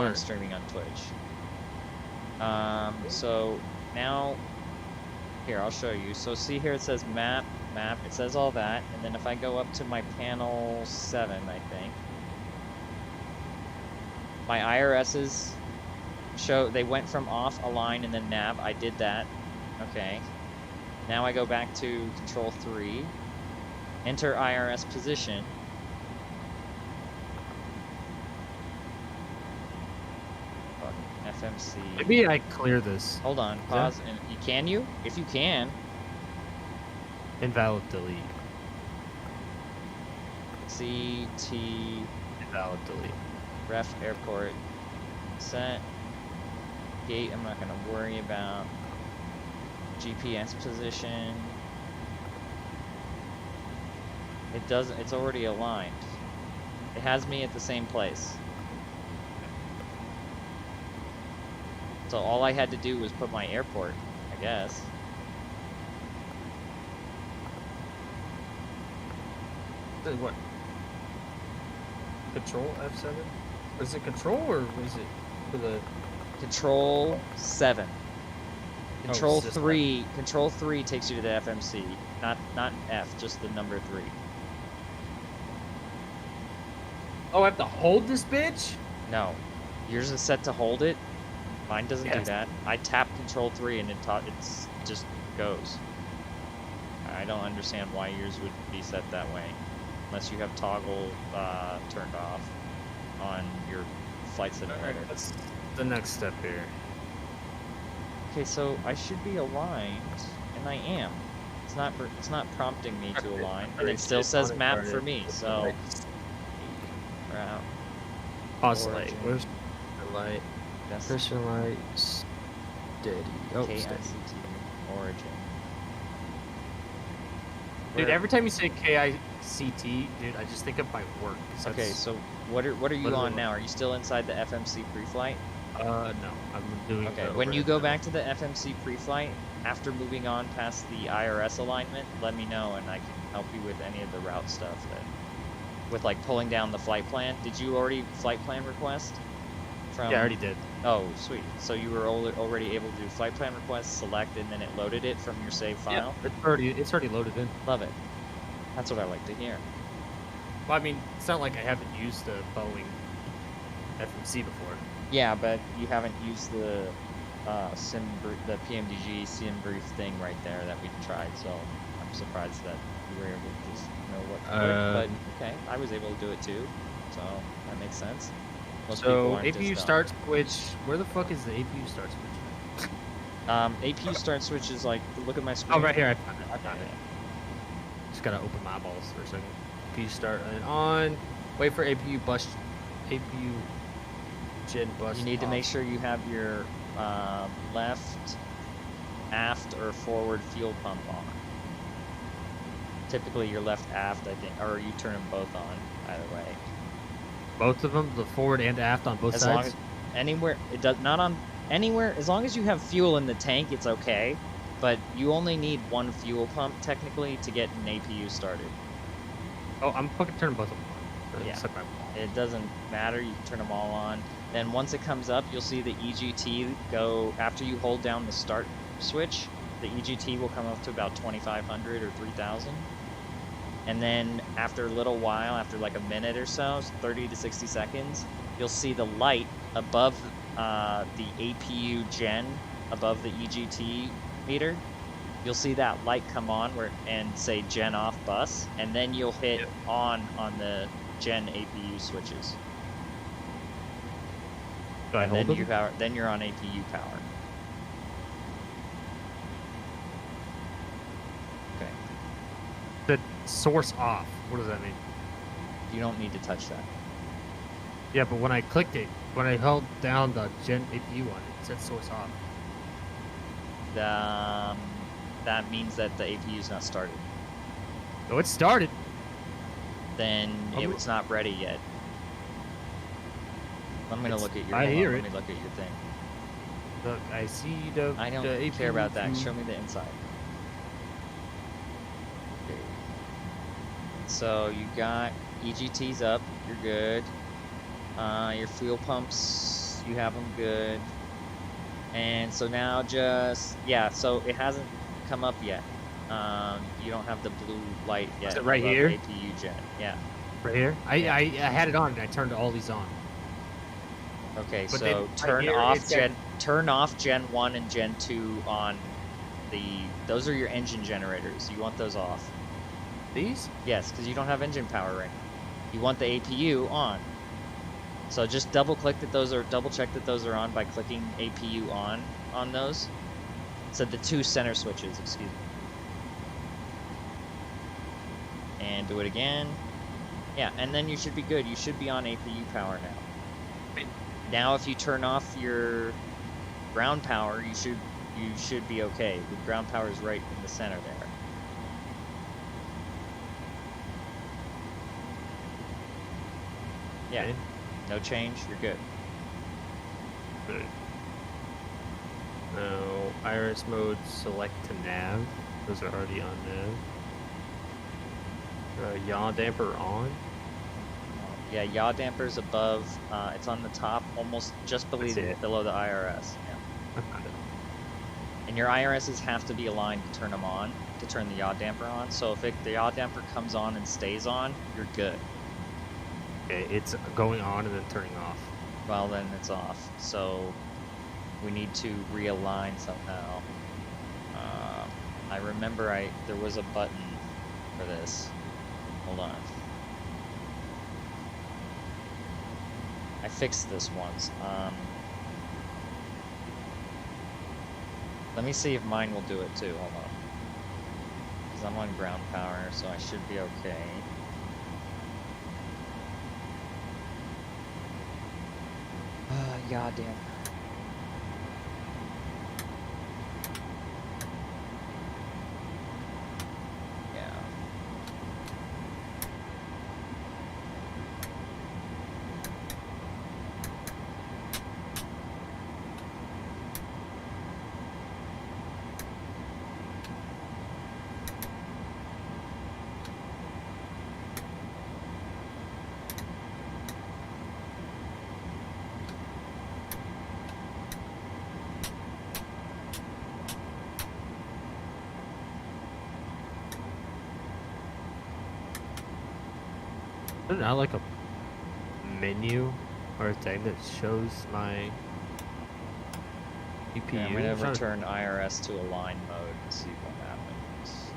now I'm streaming on Twitch. So now, here, I'll show you. So see here, it says map, it says all that. And then if I go up to my panel 7, I think, my IRSs show, they went from off, align, and then nav. I did that. Okay. Now I go back to control 3, enter IRS position. FMC. Maybe I clear this. Hold on, pause. And can you? If you can. Invalid delete. CT. Invalid delete. Ref airport. Set. Gate, I'm not going to worry about. GPS position. It doesn't, it's already aligned. It has me at the same place. So all I had to do was put my airport, I guess. What? Control F7? Is it control or is it for the Control 7. Control Oh, 3. Control 3 takes you to the FMC, not F, just the number 3. Oh, I have to hold this bitch? No, yours is set to hold it. Mine doesn't do that. I tap Control 3 and it just goes. I don't understand why yours would be set that way, unless you have toggle turned off on your flight simulator. Alright, that's the next step here. Okay, so I should be aligned, and I am. It's not prompting me to align, and it still says map for me. So route. Pause light. Where's the light? Pressure light. Steady. Oh, KICT origin. Dude, every time you say KICT, dude, I just think of my work. Okay, so what are you on now? Are you still inside the FMC pre-flight? No, I'm doing. Okay, when you go back to the FMC pre-flight, after moving on past the IRS alignment, let me know and I can help you with any of the route stuff with like pulling down the flight plan. Did you already flight plan request? Yeah, I already did. Oh, sweet. So you were already able to do flight plan request, select, and then it loaded it from your save file? Yeah, it's already loaded in. Love it. That's what I like to hear. Well, I mean, it's not like I haven't used the Boeing FMC before. Yeah, but you haven't used the PMDG sim brief thing right there that we tried, so I'm surprised that you were able to just know what to do. But okay, I was able to do it too, so that makes sense. Most so APU start switch, where the fuck is the APU start switch? APU start switch is like, look at my screen. Oh, right here, I found it. Just gotta open my eyeballs for a second. APU start and on. Wait for APU gen bus. You need to make sure you have your left, aft, or forward fuel pump on. Typically your left aft, I think, or you turn them both on, either way. Both of them, the forward and aft on both sides? Long as, anywhere, it does not on anywhere, as long as you have fuel in the tank, it's okay. But you only need one fuel pump, technically, to get an APU started. Oh, I'm fucking turning both of them on. Yeah, it doesn't matter, you can turn them all on. Then once it comes up, you'll see the EGT go, after you hold down the start switch, the EGT will come up to about 2,500 or 3,000. And then after a little while, after like a minute or so, 30 to 60 seconds, you'll see the light above the APU gen, above the EGT meter. You'll see that light come on and say gen off bus, and then you'll hit on the gen APU switches. And then you're on APU power. Okay. The source off. What does that mean? You don't need to touch that. Yeah, but when I clicked it, when I held down the gen APU on it, it said source off. That means that the APU is not started. No, it started. Then it's not ready yet. I'm gonna look at your. Let me look at your thing. Look, I see the. I don't the care about that. Show me the inside. Okay. So you got EGTs up. You're good. Your fuel pumps You have them good. And so now just, yeah, so it hasn't come up yet. You don't have the blue light yet. it right above here? APU gen. Yeah. Right here? Yeah. I had it on and I turned all these on. Okay, But so then right turn here, off it said- turn off Gen 1 and Gen 2 on those are your engine generators. You want those off. These? Yes, because you don't have engine power right now. You want the APU on. So just double check that those are on by clicking APU on those. So the 2 center switches, excuse me. And do it again. Yeah, and then you should be good. You should be on APU power now. Now if you turn off your ground power, you should be okay. The ground power is right in the center there. Yeah. Okay. No change, you're good. Good. Now, iris mode, select to nav. Those are already on nav. Yaw damper on. Yeah, yaw damper's above. It's on the top, almost just below the IRS. Yeah. And your IRSs have to be aligned to turn them on, to turn the yaw damper on. So if the yaw damper comes on and stays on, you're good. Okay, it's going on and then turning off. Well, then it's off. So we need to realign somehow. I remember there was a button for this. Hold on. I fixed this once. Let me see if mine will do it too. Hold on. Because I'm on ground power, so I should be okay. Yeah, damn. Yeah. Isn't that like a menu or a thing that shows my EPU? Okay, I'm gonna return IRS to align mode and see what happens.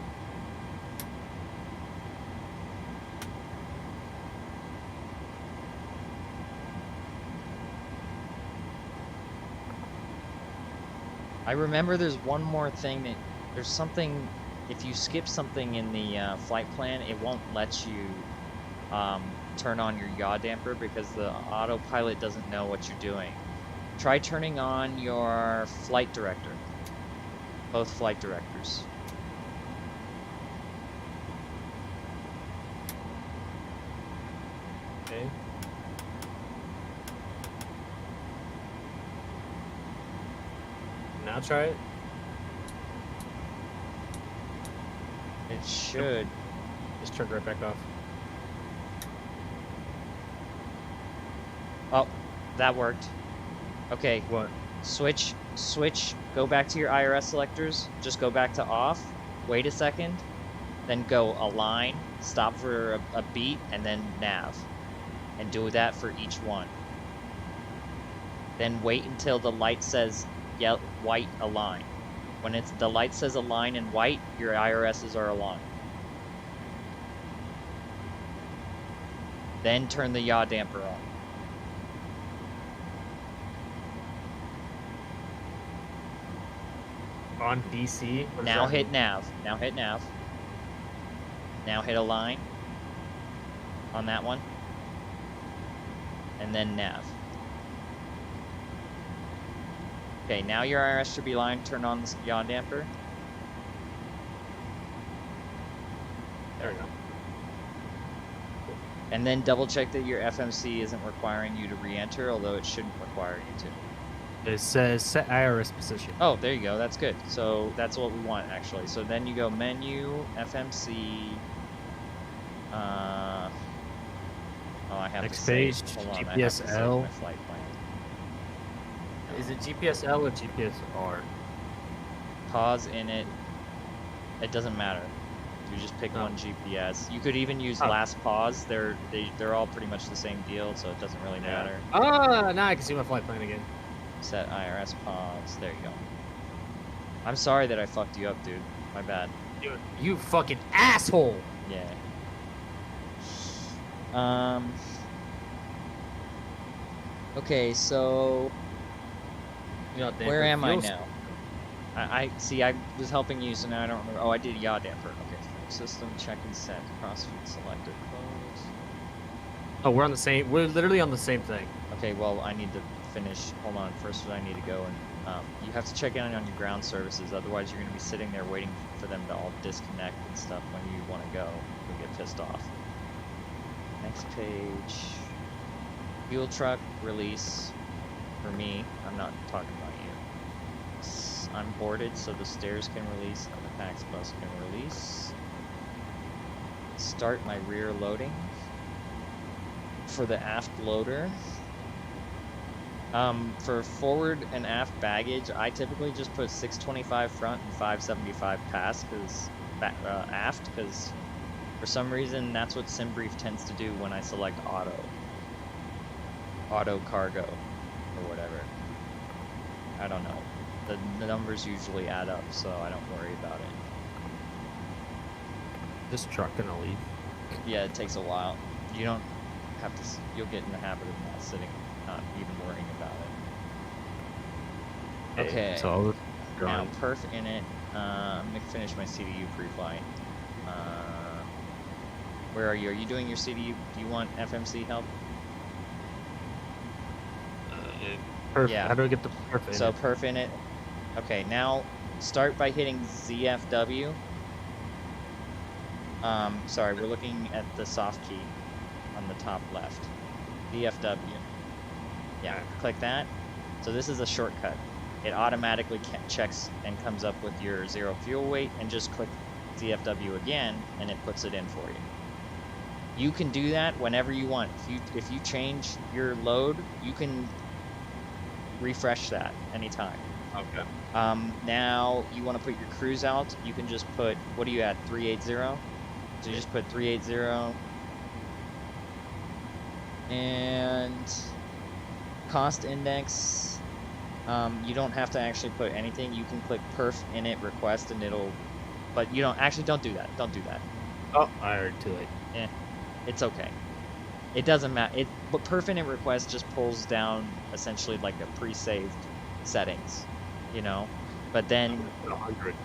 I remember there's one more thing there's something, if you skip something in the flight plan, it won't let you turn on your yaw damper because the autopilot doesn't know what you're doing. Try turning on your flight director. Both flight directors. Okay. Now try it. It should. Just turned right back off. Oh, that worked. Okay. What? Switch, go back to your IRS selectors, just go back to off, wait a second, then go align, stop for a beat, and then nav. And do that for each one. Then wait until the light says white align. When the light says align in white, your IRSs are aligned. Then turn the yaw damper on. On DC. Now hit nav. Now hit nav. Now hit align on that one. And then nav. Okay, now your IRS should be aligned. Turn on the yaw damper. There we go. And then double check that your FMC isn't requiring you to re-enter, although it shouldn't require you to. It says set IRS position. Oh, there you go. That's good. So that's what we want, actually. So then you go menu, FMC. Oh, I have Next to save. page, Hold on, I have to save GPSL. my flight plan. Is it GPSL or GPSR? Pause in it. It doesn't matter. You just pick one GPS. You could even use last pause. They're all pretty much the same deal, so it doesn't really matter. Ah, now I can see my flight plan again. Set IRS pause. There you go. I'm sorry that I fucked you up, dude. My bad. Dude, you fucking asshole. Yeah. Okay, so where am I now? I see. I was helping you, so now I don't remember. Oh, I did yaw damper. Okay. System check and set. Crossfeed selected. Close. Oh, we're on the same. We're literally on the same thing. Okay. Well, I need to finish. Hold on. First, I need to go and you have to check in on your ground services. Otherwise, you're going to be sitting there waiting for them to all disconnect and stuff when you want to go. You'll get pissed off. Next page. Fuel truck release. For me, I'm not talking about you. I'm boarded, so the stairs can release and the PAX bus can release. Start my rear loading. For the aft loader. For forward and aft baggage, I typically just put 625 front and 575 pass, aft, because for some reason that's what SimBrief tends to do when I select auto cargo or whatever. I don't know. The numbers usually add up, so I don't worry about it. This truck gonna leave? Yeah, it takes a while. You don't have to. You'll get in the habit of not even worrying about it. Okay. So now perf in it. I'm gonna finish my CDU pre-flight. Where are you? Are you doing your CDU? Do you want FMC help? Perf. Yeah. How do I get the perf in it? Perf in it. Okay, now start by hitting ZFW. Sorry, we're looking at the soft key on the top left. ZFW. Yeah, click that. So this is a shortcut. It automatically checks and comes up with your 0 fuel weight, and just click ZFW again, and it puts it in for you. You can do that whenever you want. If you change your load, you can refresh that anytime. Okay. Now you want to put your cruise out. You can just put, what are you at, 380? So you just put 380. And cost index, you don't have to actually put anything. You can click perf init request and it'll, but you don't do that. Don't do that. Oh, I heard too late. Yeah, it's okay. It doesn't matter. But perf init request just pulls down essentially like a pre-saved settings, you know. But then 100.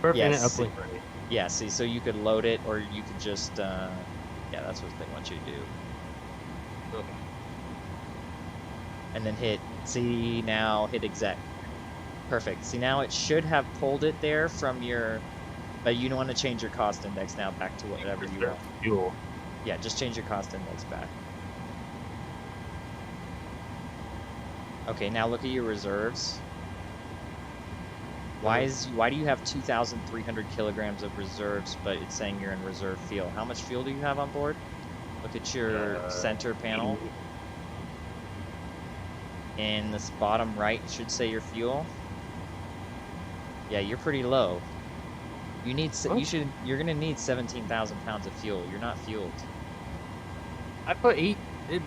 Perf init uplink ready. Yeah. See, so you could load it, or you could just yeah, that's what they want you to do. Okay. And then hit exec. Perfect. See, now it should have pulled it there from your, but you don't want to change your cost index now back to whatever you want. Fuel. Yeah, just change your cost index back. Okay, now look at your reserves. Why do you have 2,300 kilograms of reserves, but it's saying you're in reserve fuel? How much fuel do you have on board? Look at your center panel. In this bottom right, it should say your fuel. Yeah, you're pretty low. You're gonna need 17,000 pounds of fuel. You're not fueled. I put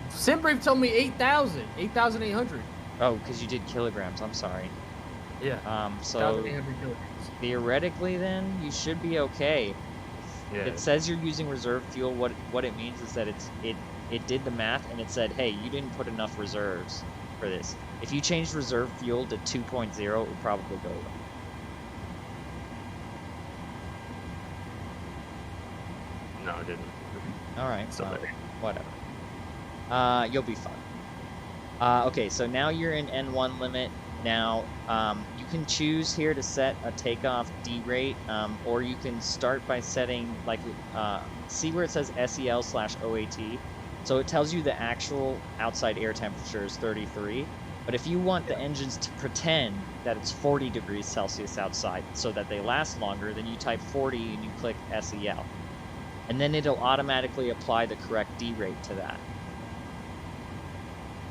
SimBrief told me 8,000, 8,800. Oh, because you did kilograms. I'm sorry. Yeah. So 8,800 kilograms. Theoretically, then you should be okay. Yeah. It says you're using reserve fuel. What it means is that it did the math and it said, hey, you didn't put enough reserves for this. If you changed reserve fuel to 2.0, it would probably go away. No, it didn't. All right, so whatever. You'll be fine. Okay, so now you're in N1 limit. Now, you can choose here to set a takeoff D rate, or you can start by setting, like, see where it says SEL/OAT. So it tells you the actual outside air temperature is 33. But if you want the engines to pretend that it's 40 degrees Celsius outside so that they last longer, then you type 40 and you click SEL. And then it'll automatically apply the correct D rate to that.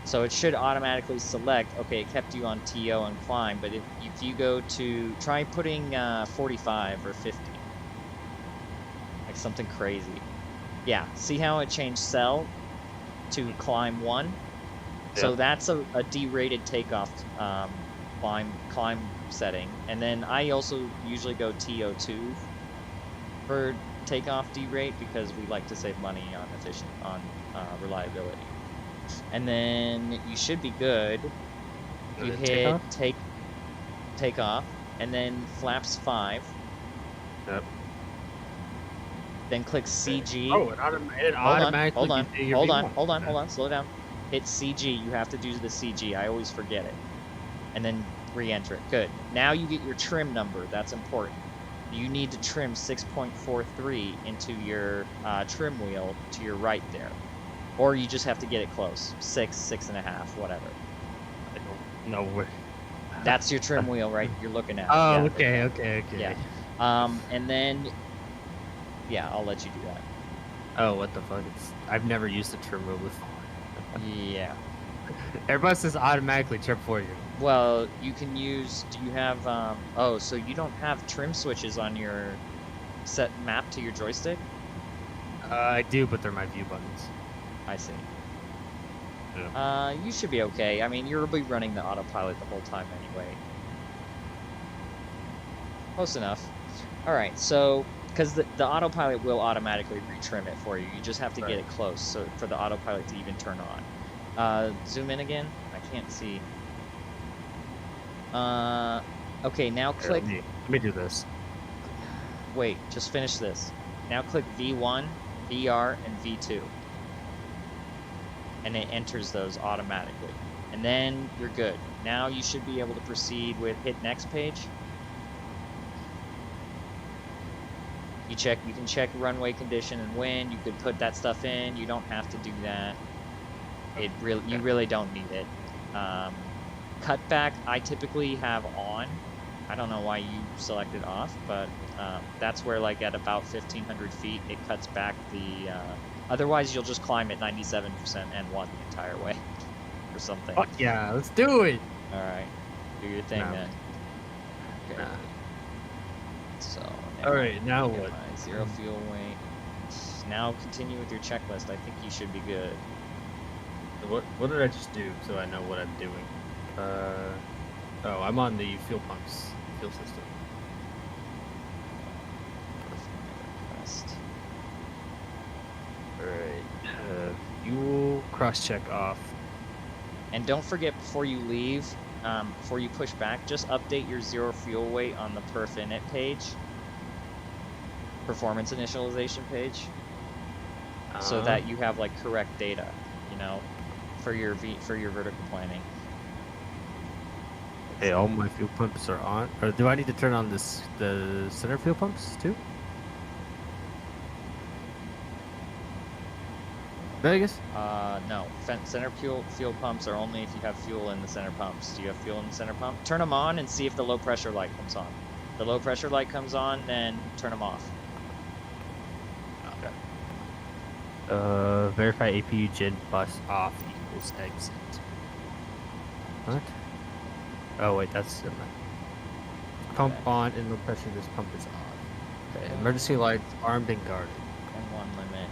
So it should automatically select, okay, it kept you on TO and climb, but if you go to, try putting 45 or 50. Like something crazy. Yeah, see how it changed cell to climb 1? So Yep. that's a derated takeoff climb setting. And then I also usually go TO2 for takeoff derate because we like to save money on reliability. And then you should be good. You hit takeoff, and then flaps 5. Yep. Then click CG. Oh, it automatically Hold gives you your V1. on, slow down. Hit CG. You have to do the CG. I always forget it. And then re-enter it. Good. Now you get your trim number. That's important. You need to trim 6.43 into your trim wheel to your right there. Or you just have to get it close. 6.5, whatever. I don't know where. That's your trim wheel, right? You're looking at. Oh, Yeah, okay. Yeah. And then, yeah, I'll let you do that. Oh, what the fuck? I've never used a trim wheel before. Yeah. Everybody says automatically trim for you. Well, you can use, do you have, oh, so you don't have trim switches on your set map to your joystick? I do, but they're my view buttons. I see. Yeah. You should be okay. I mean, you'll be running the autopilot the whole time anyway. Close enough. Alright, so, because the autopilot will automatically retrim it for you. You just have to get it close so for the autopilot to even turn on. Zoom in again. I can't see. Okay, now click. Let me do this. Wait, just finish this. Now click V1, VR, and V2. And it enters those automatically. And then you're good. Now you should be able to proceed with hit next page. You can check runway condition and wind. You could put that stuff in. You don't have to do that. You really don't need it. Cutback, I typically have on. I don't know why you selected off, but that's where, like, at about 1,500 feet, it cuts back the. Otherwise, you'll just climb at 97% and one the entire way, or something. Fuck yeah, let's do it. All right, do your thing then. Okay. Nah. So. All right, now what? Zero fuel weight. Now continue with your checklist. I think you should be good. What did I just do so I know what I'm doing? Oh, I'm on the fuel system. Alright, fuel cross-check off. And don't forget before you leave, before you push back, just update your zero fuel weight on the perf init page. Performance initialization page. So that you have, like, correct data, you know, for your vertical planning. Hey, all my fuel pumps are on. Or do I need to turn on the center fuel pumps too? Vegas? No. Center fuel pumps are only if you have fuel in the center pumps. Do you have fuel in the center pump? Turn them on and see if the low pressure light comes on. The low pressure light comes on, then turn them off. Okay. Verify APU gen bus off equals exit. What? Oh wait, that's pump on and low pressure. This pump is off. Okay. Emergency lights armed and guarded. And one limit.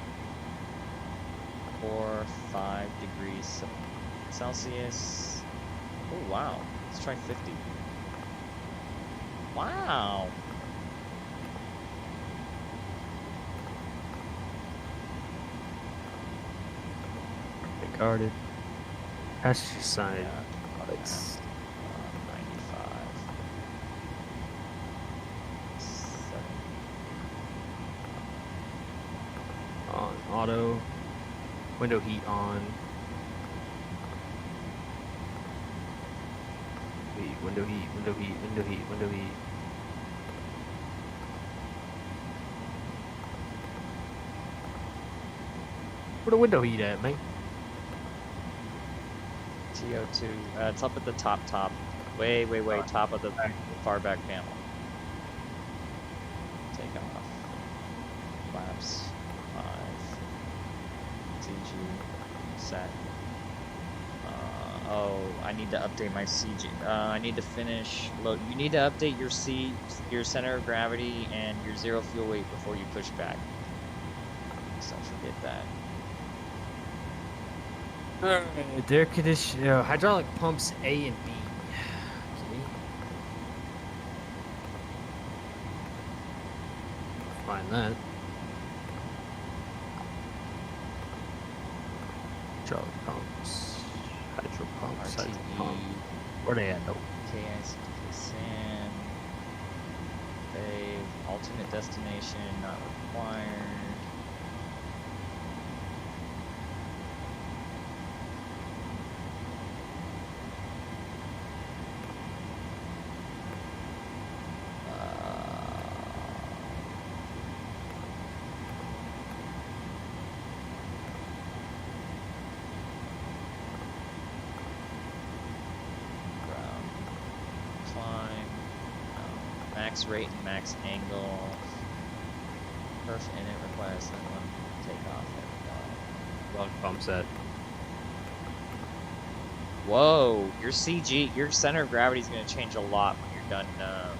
4, 5 degrees Celsius. Oh wow. Let's try 50. Wow. Guarded. Passenger side. Yeah. Lights. 95. 7. On auto. Window heat on. Window heat. Where the window heat at, man? TO2. It's up at the top. Way top of the far back panel. Take off. Flaps. 5. CG. Set. Oh, I need to update my CG. I need to finish load. You need to update your center of gravity and your zero fuel weight before you push back. So don't forget that. Air condition, hydraulic pumps A and B. Okay. Find that. Hydraulic pumps. Hydro pumps. Hydro RTE. pump. Where they at though? KICT-KSAN. Save. Alternate destination not required. Max rate and max angle. Perf init requires that one. Takeoff. There Hydraulic pumps at. we go. Whoa, your center of gravity is going to change a lot when you're done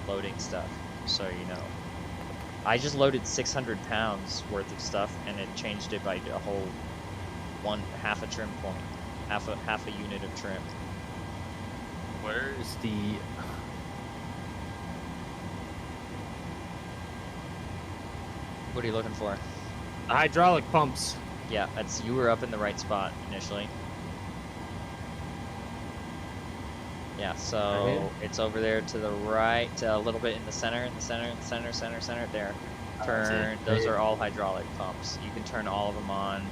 loading stuff. So you know. I just loaded 600 pounds worth of stuff, and it changed it by a whole half a trim point, half a unit of trim. Where is the? What are you looking for? Hydraulic pumps. Yeah, you were up in the right spot initially. Yeah, so it's over there to the right, a little bit in the center, center, there. Turn, those are all hydraulic pumps. You can turn all of them on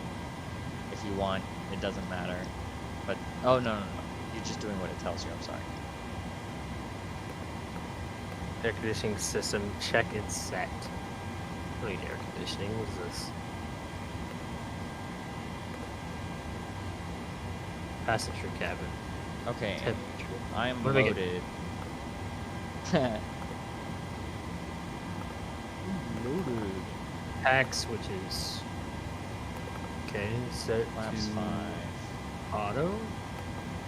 if you want, it doesn't matter. But, oh no, you're just doing what it tells you, I'm sorry. Air conditioning system, check and set. I don't need air conditioning, what is this? Passenger cabin. Okay, Temperature. I am What do we get? loaded. Loaded. Pack switches. Okay, set Flaps to 5. auto.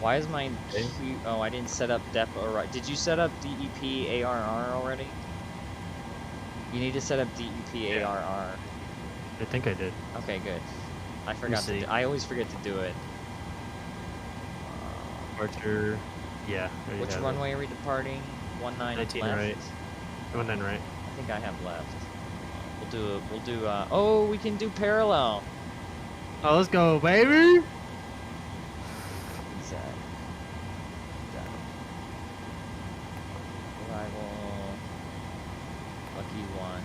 Why is mine Okay. Oh, I didn't set up DEP or did you set up DEP ARR already? You need to set up DEP ARR. I think I did. Okay, good. I forgot to see. I always forget to do it. Departure. Yeah. I already Which have runway are we departing? 19 19 left? right. 19 right. I think I have left. We'll do oh, we can do parallel. Oh, let's go, baby! What's that? Done. Arrival. Lucky one.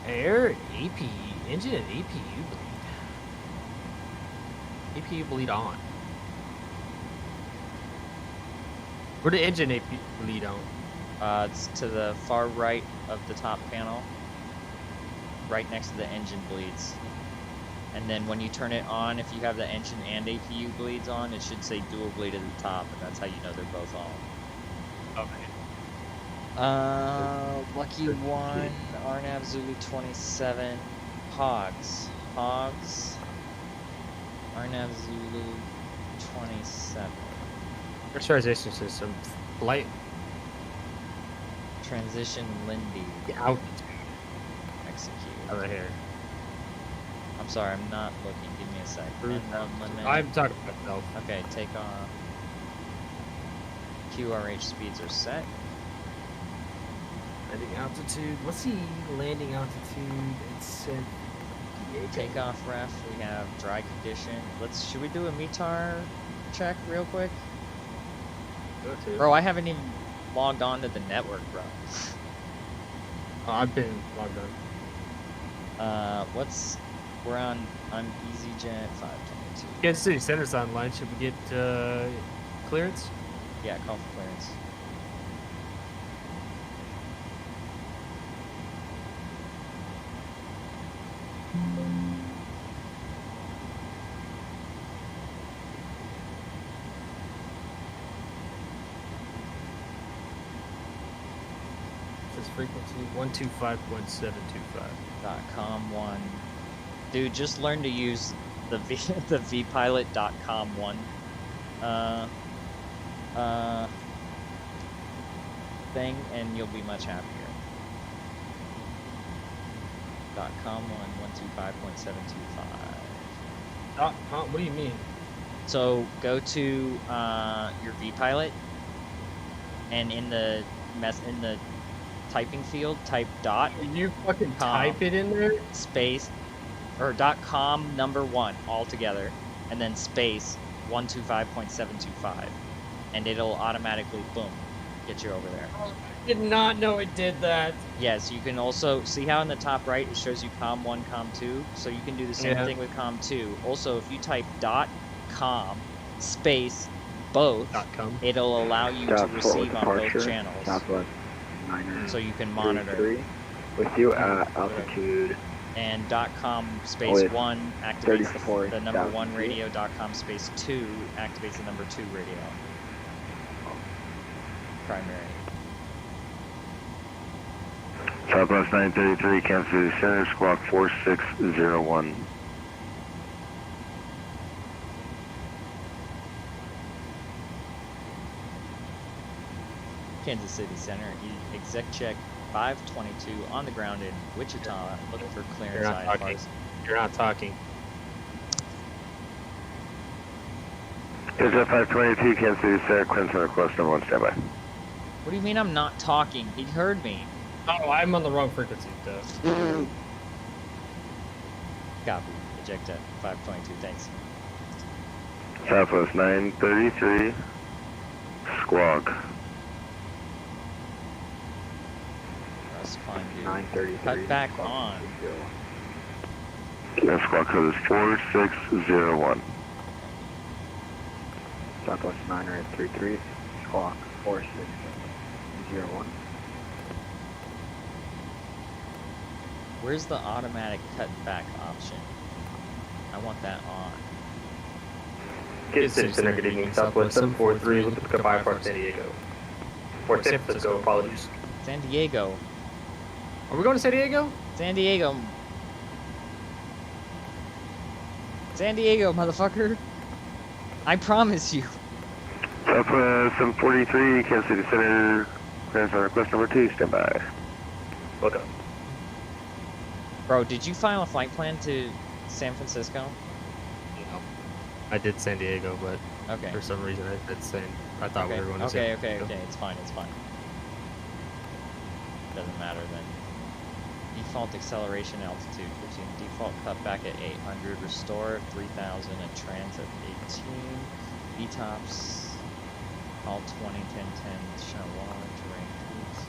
Air AP engine and APU bleed. APU bleed on. Where the engine APU bleed on? It's to the far right of the top panel. Right next to the engine bleeds. And then when you turn it on, if you have the engine and APU bleeds on, it should say dual bleed at the top, and that's how you know they're both on. Okay. Lucky one, RNAV Zulu 27, Hogs, RNAV Zulu 27. Pressurization system. Flight Transition Lindy, altitude. execute. Over here. I'm sorry, I'm not looking. Give me a sec. N1 limit. I'm talking about myself. Okay, take off. QRH speeds are set. Landing altitude. What's the landing altitude? It's set. Takeoff ref. We have dry condition. Should we do a METAR check real quick? Go to. Bro, I haven't even logged on to the network, bro. Oh, I've been logged on. We're on EasyJet 522. Kansas City Center's online. Should we get clearance? Yeah, call for clearance. This frequency 125.725. .com1. Dude, just learn to use the vpilot.com one thing, and you'll be much happier. .com 125.725. What do you mean? So go to your vpilot, and in the typing field, type dot. You fucking type it in there? Space, or .com #1 all together, and then space 125.725, and it'll automatically, boom, get you over there. I did not know it did that. Yes, you can also see how in the top right it shows you COM1, COM2, so you can do the same thing with COM2. Also, if you type .com space both, it'll allow you to receive on both channels. Southwest So you can monitor. With you at altitude. And .com space 1 activates the #1 radio. .com space 2 activates the #2 radio. Primary. Southwest 933, Kansas City Center, squawk 4601. Kansas City Center, exec check 522 on the ground in Wichita, looking for clearance. You're not talking. You're not talking. Is that 522, Kansas City Center, Clinton request #1, standby. What do you mean I'm not talking? He heard me. Oh, I'm on the wrong frequency, though. Copy. Eject at 522, thanks. Southwest 933, squawk. Russ, climb you. 933. Cut back on. And squawk code is 4601. Southwest 933, squawk 4601. Where's the automatic cutback option? I want that on. Kansas City Center, good evening. Southwest 743, look at the Goodbye Park, San Diego. Or San Francisco, apologies. San Diego. Are we going to San Diego? San Diego. San Diego, motherfucker. I promise you. Southwest 743, Kansas City Center, clearance on request #2, standby. Welcome. Bro, did you file a flight plan to San Francisco? No. I did San Diego, but Okay. for some reason I thought we were going to San Francisco. Okay, it's fine. Doesn't matter then. Default acceleration altitude 15, default cutback at 800, restore 3000 at transit 18, VTOPs, all 20, 10, 10, show wall, terrain peaks.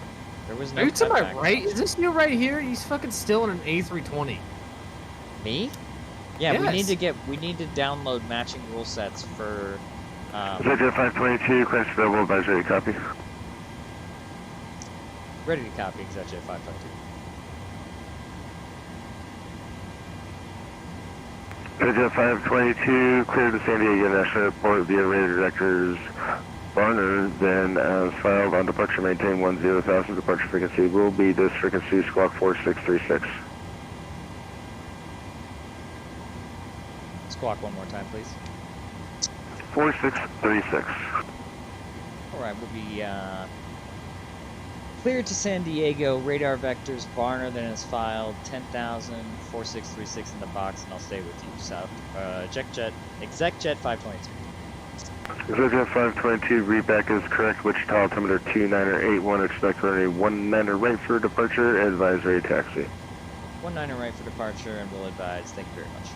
There was no Are you to my cutback right? option. Is this you right here? He's fucking still in an A320. Me? Yeah, Yes. we need to download matching rule sets for Executive 522, clearance available, advisory, copy. ready to copy executive 522. Executive 522, clear to San Diego National Airport via radar directors Barner, then as filed on departure maintain 10,000, departure frequency will be this frequency, squawk 4636. Squawk one more time, please. 4636. Alright, we'll be cleared to San Diego, radar vectors, Barner, then is filed, 10,000, 4636 in the box, and I'll stay with you. South, exec jet 522. Executive 522, readback is correct, Wichita altimeter 2981, expect runway 19 right for departure, advisory taxi. 19 right for departure, and will advise. Thank you very much.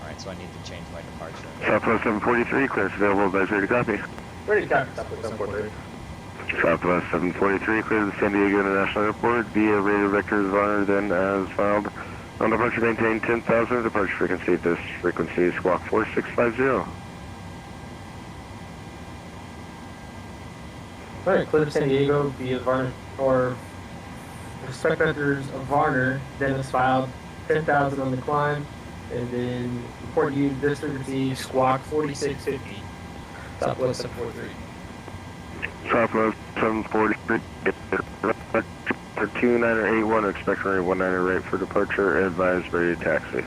Alright, so I need to change my departure. Southwest 743, clearance available, advisory to copy. Ready to copy, Southwest 743. Southwest 743, clear to San Diego International Airport via radar vectors Varner, then as filed. On departure maintain 10,000, departure frequency, this frequency is squawk 4650. Alright, clear to San Diego via Varner, or respect vectors of Varner, then is filed, 10,000 on the climb, and then report you this frequency, squawk 4650. Southwest 743. Southwest 743, for 2981, expect runway 19 right for departure, advise ready taxi.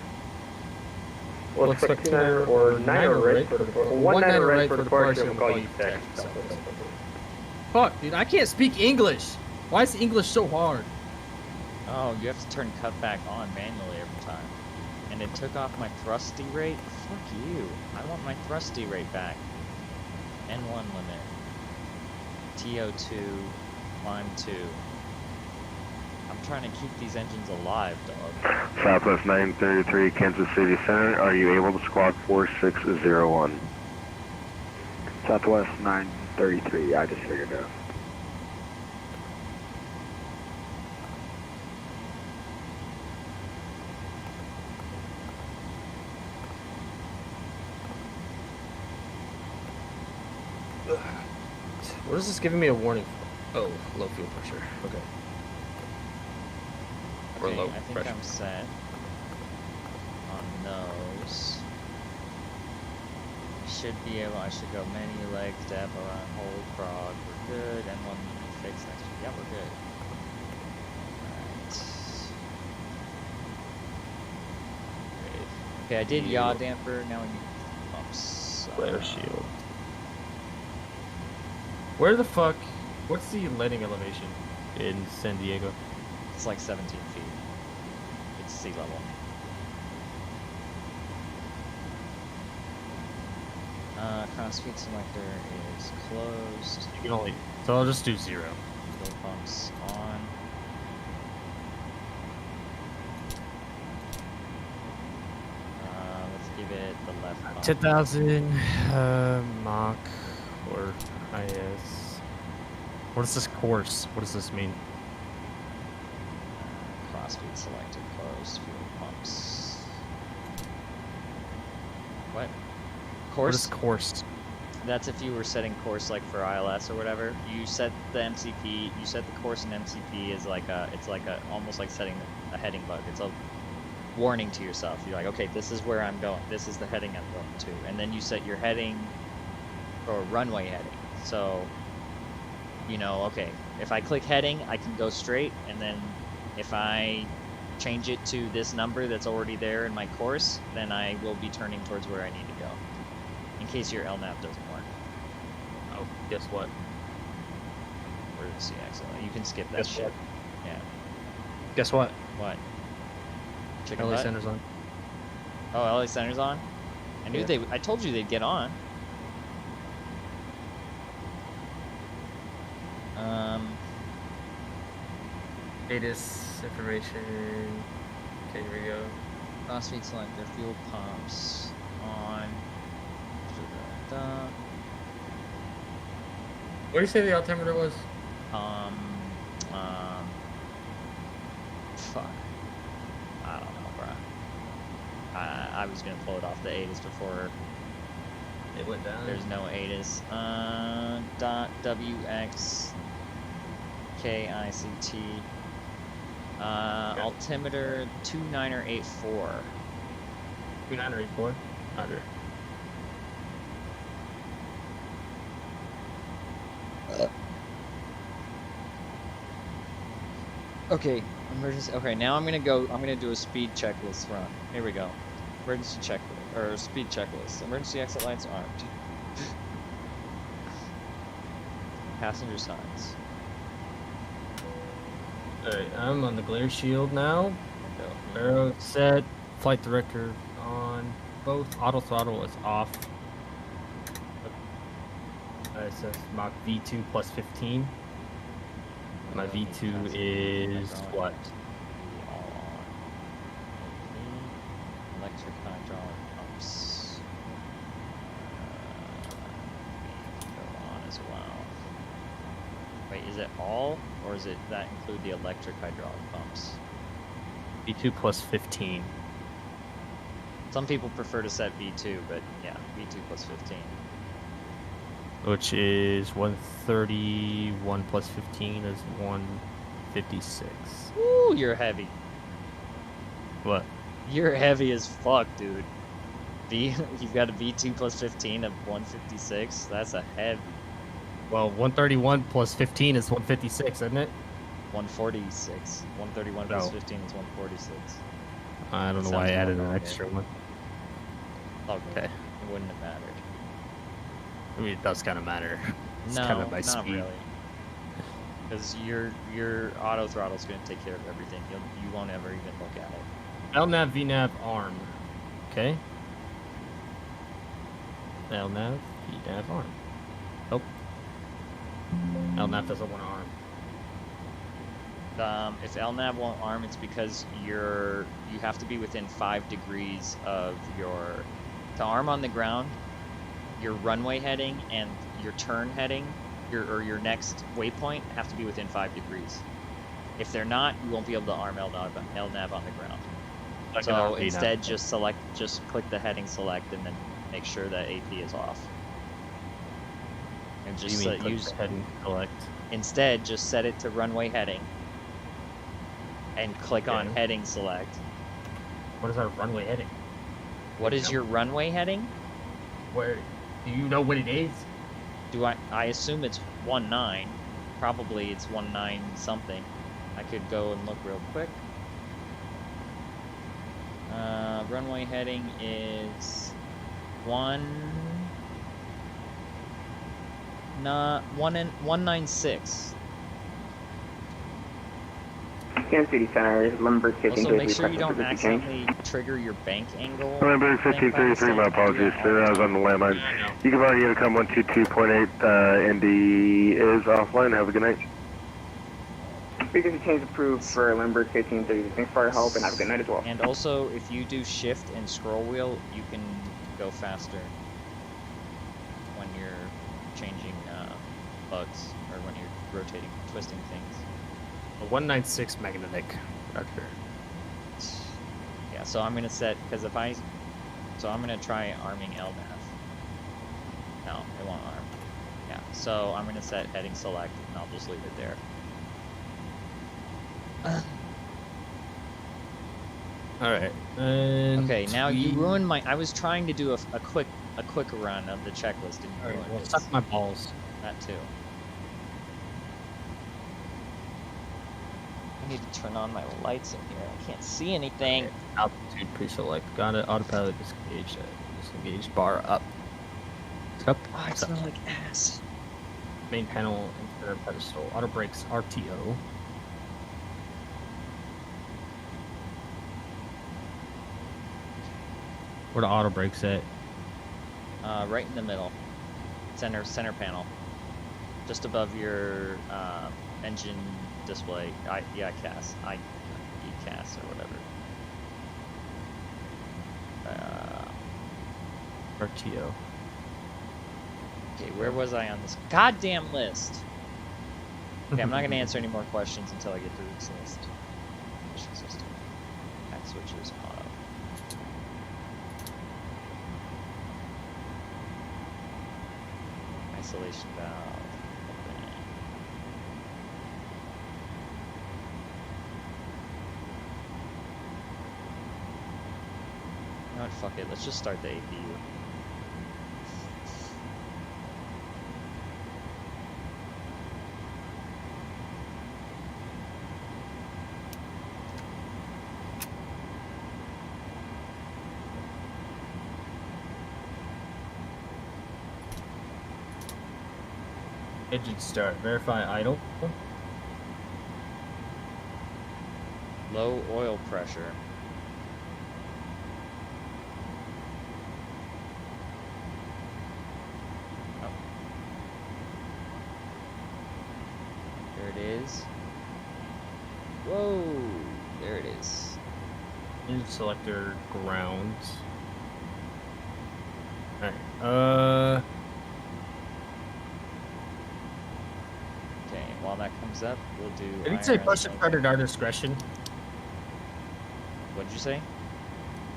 We'll expect 2-9er or 9er right for the Porsche. 1-9er right for the Porsche, and we'll call you back. Fuck, dude, I can't speak English. Why is English so hard? Oh, you have to turn cut back on manually every time. And it took off my thrusty rate? Fuck you. I want my thrusty rate back. N1 limit. TO2. Climb 2. I'm trying to keep these engines alive, dog. Southwest 933, Kansas City Center. Are you able to squawk 4601? Southwest 933, I just figured it out. What is this giving me a warning for? Oh, low fuel pressure. Okay. Or Okay, low I think pressure. I'm set on those. Should be able, I should go menu, leg, step, around, hold, frog. We're good. N1 fix next. Yeah, we're good. Alright. Great. Okay, I did yaw damper. Now we need pumps. Flare shield. Where the fuck? What's the landing elevation in San Diego? It's like 17 feet. It's sea level. Cross-feed selector is closed. You can only. So I'll just do 0. Fuel pumps on. Let's give it the left pump. 10,000 Mach or IS. What is this course? What does this mean? Cross-feed selected closed. Fuel pumps. What? What is Course? course? That's if you were setting course like for ILS or whatever. You set the MCP. You set the course in MCP is like a. It's like a almost like setting a heading bug. It's a warning to yourself. You're like, okay, this is where I'm going. This is the heading I'm going to, and then you set your heading or runway heading. So, you know, okay, if I click heading, I can go straight, and then if I change it to this number that's already there in my course, then I will be turning towards where I need to go. In case your LNAV doesn't work. Oh, guess what? Or the CX. You can skip that Guess shit. what? Yeah. Guess what? What? Chicken LA butt? Center's on. Oh, LA Center's on? I knew Yeah. I told you they'd get on. ATIS information. Okay, here we go. Crossfeed selector, fuel pumps on. What do you say the altimeter was? Fuck. I don't know, bruh. I was gonna pull it off the ATIS before. It went down. There's no ATIS. Dot WX KICT. Altimeter 2984. 2984. Under. Okay, emergency. Okay, now I'm gonna do a speed checklist run. Here we go. Emergency checklist or speed checklist. Emergency exit lights armed. Passenger signs. Alright, I'm on the glare shield now. Go. Arrow set. Flight director on. Both. Auto throttle is off. It says Mach V2 plus 15. My V2 is what? All on. Electric hydraulic pumps. Go on as well. Wait, is it all, or does that include the electric hydraulic pumps? V2 plus 15. Some people prefer to set V2, but yeah, V2 plus 15. Which is 131 plus 15 is 156. Ooh, you're heavy. What? You're heavy as fuck, dude. You've got a V2 plus 15 of 156. That's a heavy. Well, 131 plus 15 is 156, isn't it? 146. 131 plus No. 15 is 146. I don't know Sounds why I added more an like extra it. one. Okay. It wouldn't have mattered. I mean, it does kind of matter. It's kind No, of my not speed. really. Because your auto throttle's going to take care of everything. You won't ever even look at it. LNAV, VNAV, ARM. Okay. LNAV, VNAV, ARM. Nope. LNAV doesn't want to arm. If LNAV won't arm, it's because you have to be within 5 degrees of to arm on the ground, your runway heading and your turn heading, your next waypoint have to be within 5 degrees. If they're not, you won't be able to arm LNAV on the ground. So instead, just click the heading select and then make sure that AP is off. And just use heading select. Instead, just set it to runway heading and click on heading select. What is our runway heading? What is your runway heading? Where do you know what it is? I assume it's 19. Probably it's 19 something. I could go and look real quick. Runway heading is 196. Kansas City Center, Lumber 15. Also, make sure you don't accidentally trigger your bank angle. Lumber 1533, my apologies, sir. I was on the landline. You can probably come 122.8. ND is offline. Have a good night. Frequency change approved for Lumber 1530. Thanks for your help and have a good night as well. And also, if you do shift and scroll wheel, you can go faster when you're changing bugs or when you're rotating, twisting things. A 196 magnetic. Roger. Yeah, so I'm gonna set so I'm gonna try arming LNAV. No, it won't arm. Yeah, so I'm gonna set heading select and I'll just leave it there. All right. Okay, now you ruined my. I was trying to do a quick run of the checklist, and you All right, ruined well, it. suck my balls. That too. I need to turn on my lights in here. I can't see anything. Altitude pre-select. Got it. Autopilot disengaged. Disengaged bar up. Up. Oh, I smell like ass. Main panel and center pedestal. Auto brakes RTO. Where the auto brakes at? Right in the middle. Center panel. Just above your engine display. EICAS. ECAS or whatever. RTO. Okay, where was I on this goddamn list? Okay, I'm not going to answer any more questions until I get through this list. Mission system. Pack switches auto. Isolation valve. Open. You know what? Fuck it. Let's just start the APU. Engine start. Verify idle. Low oil pressure. Oh. There it is. Whoa! There it is. Engine selector ground. Alright. Okay, while that comes up, we'll do. Did it say IRS push and mode. start at our discretion? What'd you say?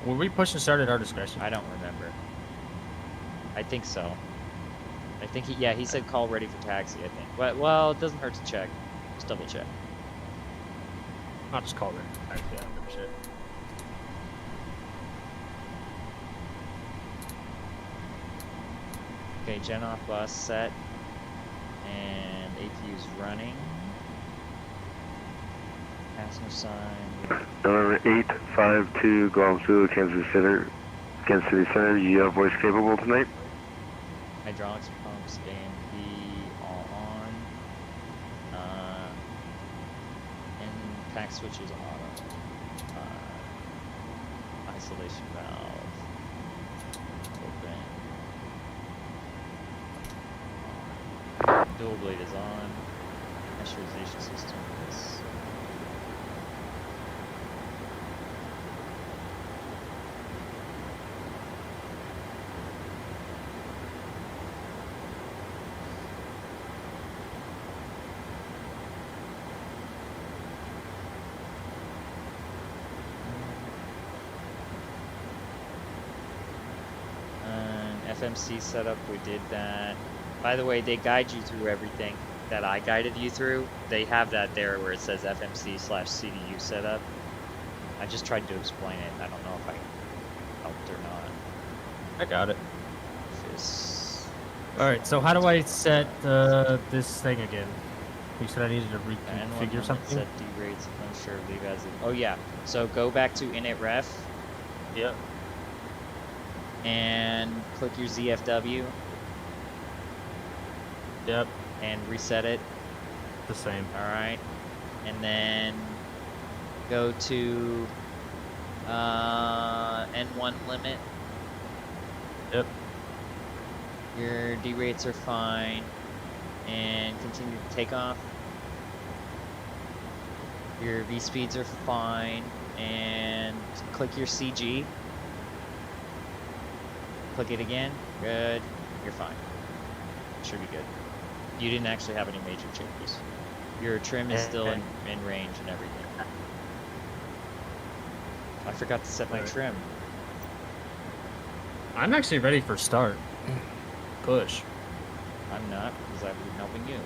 Were we push and start at our discretion? I don't remember. I think so. I think he said call ready for taxi, I think. Well, it doesn't hurt to check. Just double check. I'll just call it. Actually, I don't give a shit. Okay, gen off bus set. And APU's running. Passenger sign. November 852, Guam Zulu, Kansas Kansas City Center, you have voice capable tonight? Hydraulics, pumps, AMP, all on. Impact switches auto. Isolation valve. Open. Dual blade is on. Pressurization system is. FMC setup, we did that. By the way, they guide you through everything that I guided you through. They have that there where it says FMC/CDU setup. I just tried to explain it. I don't know if I helped or not. I got it. Alright, so how do I set this thing again? You said I needed to reconfigure something? Set D rates, unsure, leave as it. Oh yeah, so go back to init ref. Yep. And click your ZFW. Yep. And reset it. The same. Alright. And then go to N1 limit. Yep. Your D rates are fine. And continue to take off. Your V speeds are fine. And click your CG. Click it again. Good. You're fine. Should be good. You didn't actually have any major changes. Your trim is still in range and everything. I forgot to set my trim. I'm actually ready for start. Push. I'm not, because I've been helping you.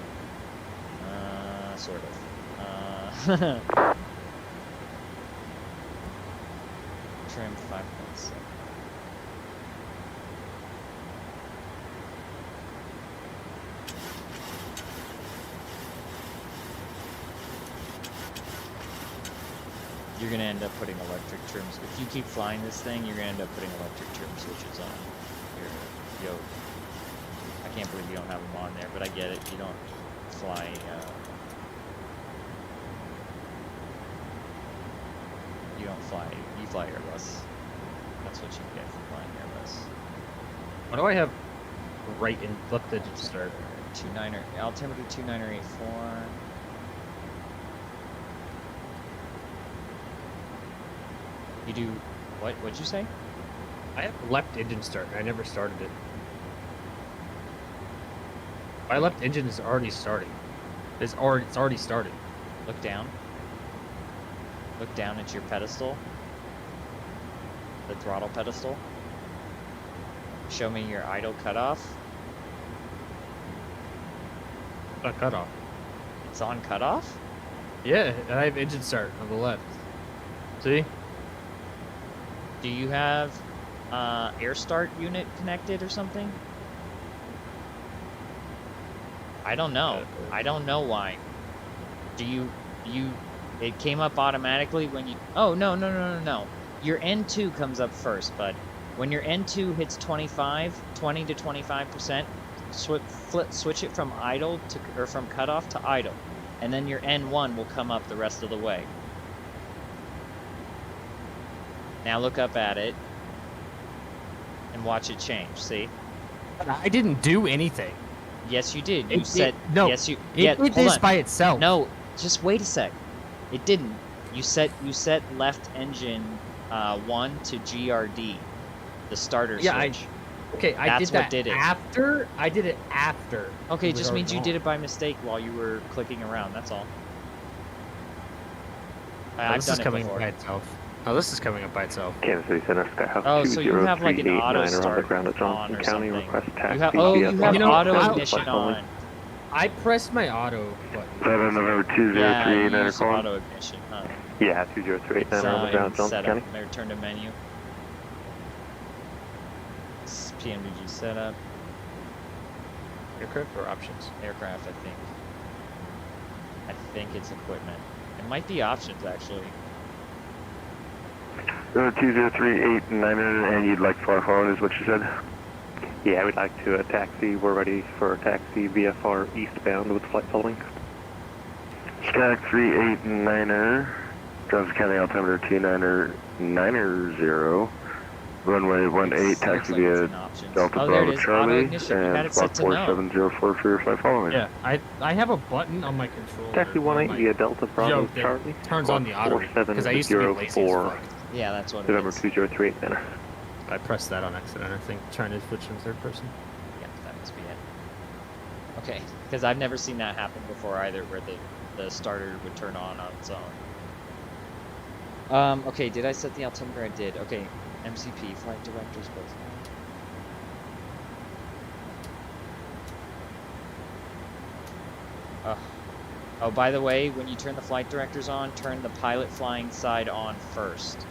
Sort of. Trim 5.7. You're gonna end up putting electric trims. If you keep flying this thing, you're gonna end up putting electric trim switches on your yoke. I can't believe you don't have them on there, but I get it. You don't fly. You don't fly. You fly Airbus. That's what you get for flying Airbus. What do I have right in left digit start? 29er altimeter 2984. You do what? What'd you say? I have left engine start. I never started it. My left engine is already starting. It's already started. Look down. Look down at your pedestal. The throttle pedestal. Show me your idle cutoff. A cutoff. It's on cutoff? Yeah, I have engine start on the left. See? Do you have air start unit connected or something? I don't know. I don't know why. Do you it came up automatically when you Oh, no. Your N2 comes up first, bud. When your N2 hits 20 to 25%, switch it from idle to or from cutoff to idle. And then your N1 will come up the rest of the way. Now look up at it and watch it change. See? I didn't do anything. Yes, you did. You said no. Yes, you. It did this by itself. No, just wait a sec. It didn't. You set left engine 1 to GRD, the starter switch. I did that did it. after. I did it after. Okay, it just means you on. did it by mistake while you were clicking around. That's all. This is coming up by itself. Oh, this is coming up by itself. Kansas City Center, Skyhouse Oh, so you have like an auto 2038-9 on the start ground at on Johnson or County. something. Request taxi. You have auto ignition on. I pressed my auto button. 7 November Yeah, 2038 you 9 use o'clock. auto ignition, huh? Yeah, 2038 It's 9 on the ground at Johnson setup. County. Return to menu. PMDG setup. Aircraft or options? Aircraft, I think. I think it's equipment. It might be options, actually. 20389er, and you'd like far forward, is what you said? Yeah, we'd like to taxi. We're ready for a taxi VFR eastbound with flight following. Stack 389er, Johnson County altimeter 299er90, runway 18, taxi via Delta Oh, there it Bravo is. Auto Charlie, ignition. You had and it set Squawk to no. 4704 for your flight following. Yeah, I have a button on my controller. Taxi 18 via Delta Bravo that Charlie. turns on the auto because I used to be lazy as 4704. fuck. Yeah, that's what November it is. 20389er. I pressed that on accident, I think, trying to switch in third person. Yeah, that must be it. Okay, because I've never seen that happen before either, where the starter would turn on its own. Okay, did I set the altimeter? I did. Okay, MCP, flight directors both. Oh, by the way, when you turn the flight directors on, turn the pilot flying side on first.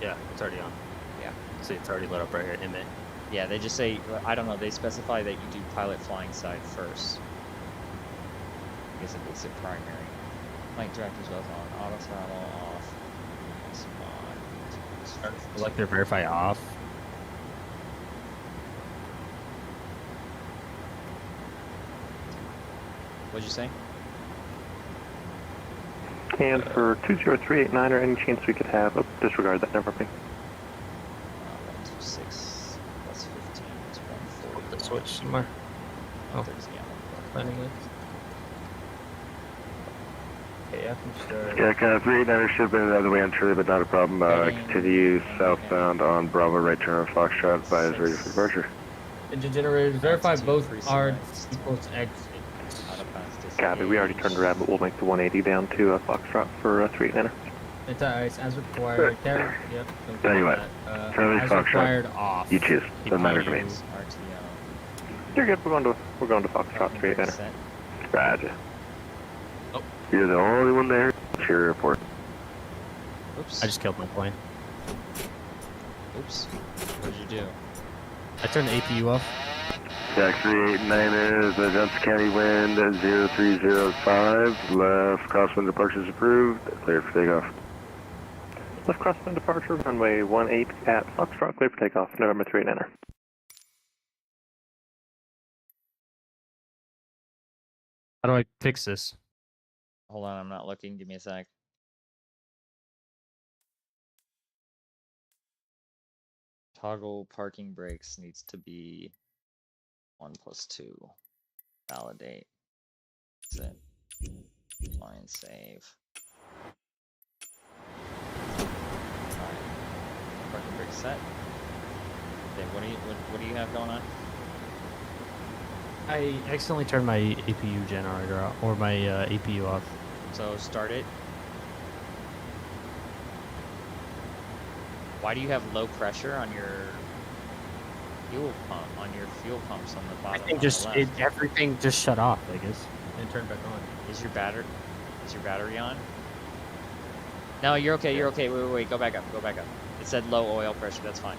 Yeah, it's already on. Yeah. See, it's already lit up right here, emit. Yeah, they just say, I don't know, they specify that you do pilot flying side first. I guess it makes it primary. Flight directors both on, auto throttle off. Spot. Selector verify off. What'd you say? And for 20389er, any chance we could have, oh, disregard that, never mind. 126 plus 15 is 140. The switch somewhere. Oh, There's the planning list. Okay, I can start. Yeah, kind of 389er should have been the other way on Charlie, but not a problem. Continue southbound on Bravo, right turn on Foxtrot, advise ready for departure. Engine generators, verify both are equals exit. Copy, we already turned around, but we'll make the 180 down to Foxtrot for 389er. It's alright, as required. Yep. Tell you what, Charlie as Foxtrot, required off. you choose. Doesn't matter to me. RTO. You're good, we're going to Foxtrot 389er. Set. Roger. Oh. You're the only one there. It's your report. Oops. I just killed my plane. Oops. What did you do? I turned the APU off. Jack 389 is Johnson County wind 0305. Left crosswind departure is approved. Clear for takeoff. Left crosswind departure, runway 18 at Foxtrot, clear for takeoff, November 389er. How do I fix this? Hold on, I'm not looking. Give me a sec. Toggle parking brakes needs to be 1+2. Validate. That's it. Fine, save. Alright. Parking brake set. Okay, what do you have going on? I accidentally turned my APU generator off, or my APU off. So start it. Why do you have low pressure on your fuel pump, on your fuel pumps on the bottom? I think just everything just shut off, I guess, and turned back on. Is your battery on? No, you're okay. You're okay. Wait. Go back up. It said low oil pressure. That's fine.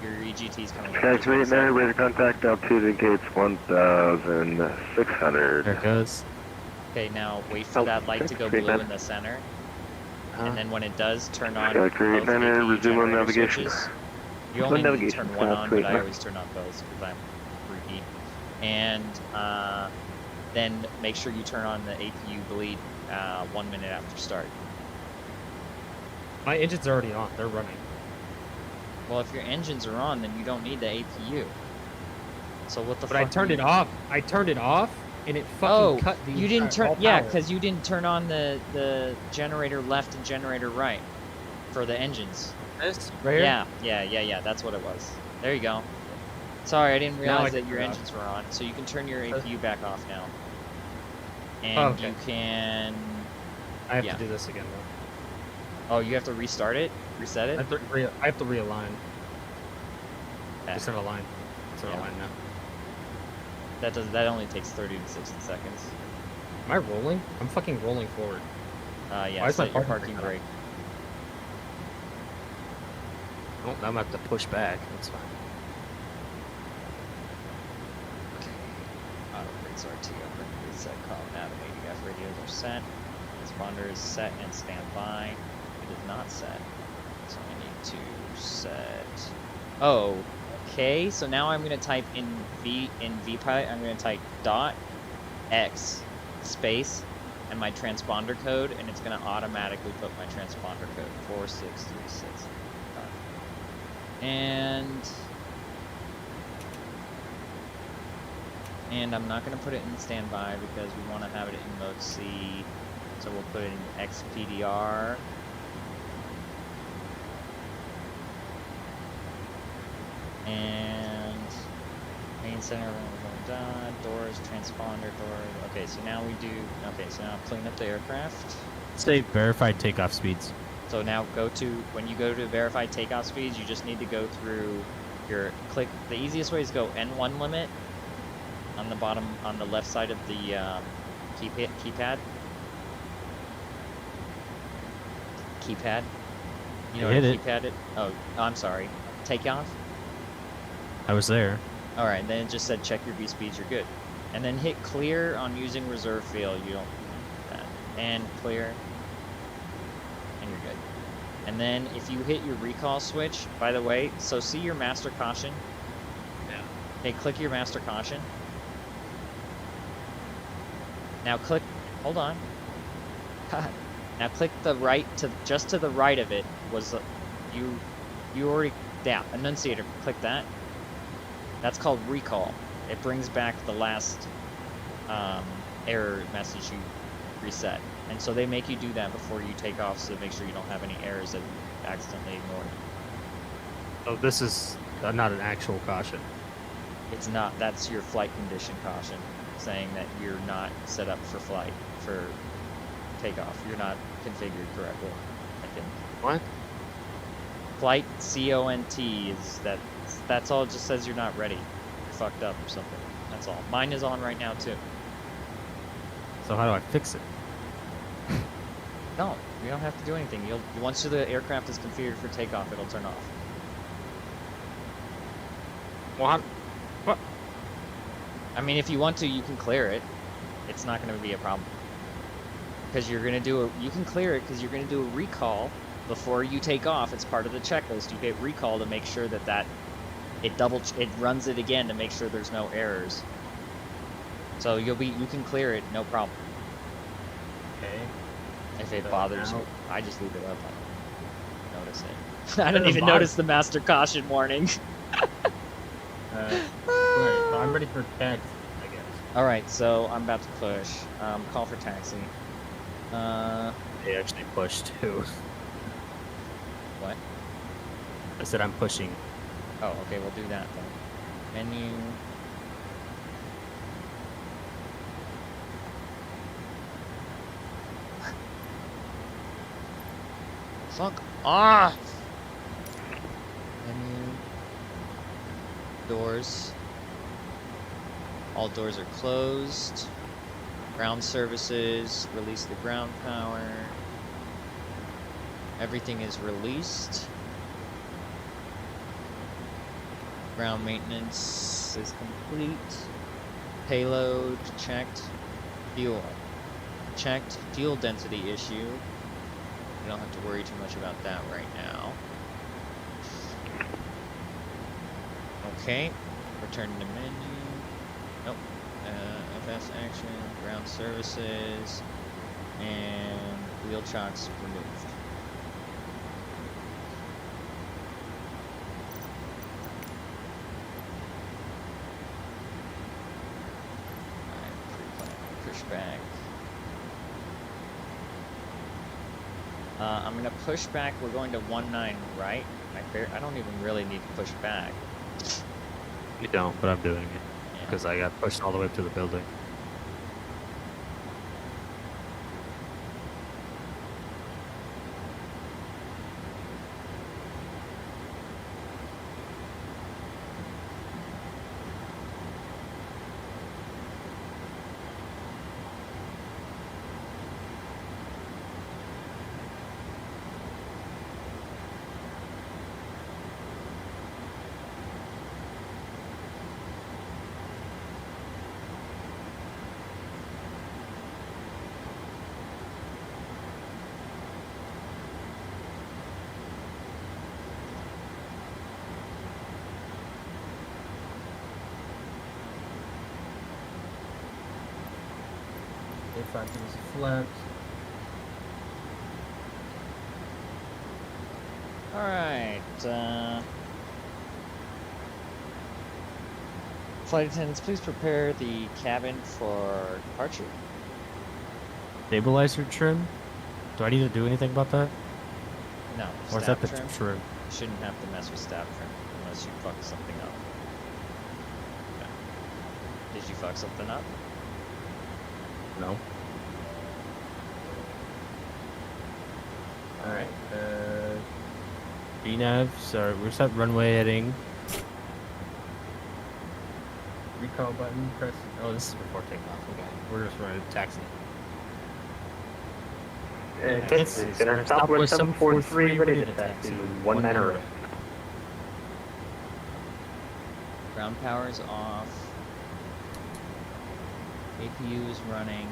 Your EGT's coming. Jack 389, radar contact altitude indicates 1,600. There it goes. Okay, now wait for that light to go blue in the center, and then when it does, turn on both Jack 389, APU resume on generator navigation. switches. You only need to turn one on, but I always turn on both because I'm freaky. And then make sure you turn on the APU bleed 1 minute after start. My engine's already on. They're running. Well, if your engines are on, then you don't need the APU. So what the fuck? But I turned it off. I turned it off, and it fucking cut the. You didn't turn. Yeah, power. because you didn't turn on the generator left and generator right for the engines. This right here? Yeah. That's what it was. There you go. Sorry, I didn't realize that your turn it engines were on. So you can turn your APU back off now. And okay. you can. I have to do this again though. Oh, you have to restart it? Reset it? I have to realign. Okay. Just align. It's aligned now. That only takes 30 to 60 seconds. Am I rolling? I'm fucking rolling forward. Yeah. Why is my Set your parking parking brake. Oh, now I'm gonna have to push back. That's fine. Okay. Auto brakes RTO. Reset call. Nav and ADF radios are set. Transponder is set and stand by. is not set. So I need to set. Oh, okay. So now I'm gonna type in VPI. I'm gonna type .x space and my transponder code, and it's gonna automatically put my transponder code 4636. And I'm not going to put it in standby because we want to have it in mode C. So we'll put it in XPDR. And main center, doors, transponder, doors. Okay, so now we do, okay, so now clean up the aircraft. Say verified takeoff speeds. So now when you go to verified takeoff speeds, you just need to go through the easiest way is go N1 limit on the bottom, on the left side of the keypad. You know what a keypad is? Oh, I'm sorry. Takeoff? I was there. Alright, then it just said check your V speeds, you're good. And then hit clear on using reserve field, you don't need that. And clear. And you're good. And then if you hit your recall switch, by the way, so see your master caution? Yeah. Okay, click your master caution. Now click, hold on. Now click the right, just to the right of it was, you already, yeah, Annunciator, click that. That's called recall. It brings back the last error message you reset. And so they make you do that before you take off, so make sure you don't have any errors that you accidentally ignored. Oh, this is not an actual caution. It's not. That's your flight condition caution, saying that you're not set up for flight, for takeoff. You're not configured correctly. What? Flight CONT is that's all. It just says you're not ready. You're fucked up or something. That's all. Mine is on right now too. So how do I fix it? No, you don't have to do anything. Once the aircraft is configured for takeoff, it'll turn off. What? What? I mean, if you want to, you can clear it. It's not going to be a problem. Because you're going to you can clear it because you're going to do a recall before you take off. It's part of the checklist. You hit recall to make sure that it runs it again to make sure there's no errors. So you can clear it, no problem. Okay. If it bothers you, I just leave it up. I don't notice it. I It didn't doesn't even bother- notice the master caution warning. Right, so I'm ready for taxi, I guess. Alright, so I'm about to push. Call for taxi. They actually pushed too. What? I said I'm pushing. Oh, okay, we'll do that then. Menu. Fuck off! Menu. Doors. All doors are closed. Ground services. Release the ground power. Everything is released. Ground maintenance is complete. Payload checked. Fuel checked. Fuel density issue. You don't have to worry too much about that right now. Okay. Return to menu. Nope. FS action. Ground services. And wheel chocks removed. Back. I'm gonna push back. We're going to 19 right. I don't even really need to push back. You don't, but I'm doing it because I got pushed all the way up to the building. If I give us a flat. Alright, flight attendants, please prepare the cabin for departure. Stabilizer trim? Do I need to do anything about that? No, Or is that staff the trim. trim? You shouldn't have to mess with staff trim unless you fuck something up. Okay. Did you fuck something up? No. Alright. VNav, sorry, we're set runway heading. Recall button, press. Oh, this is before takeoff. Okay, we're just running a taxi. It's Center Southwest 743, ready to taxi. 1 man arrest. Ground power's off. APU is running.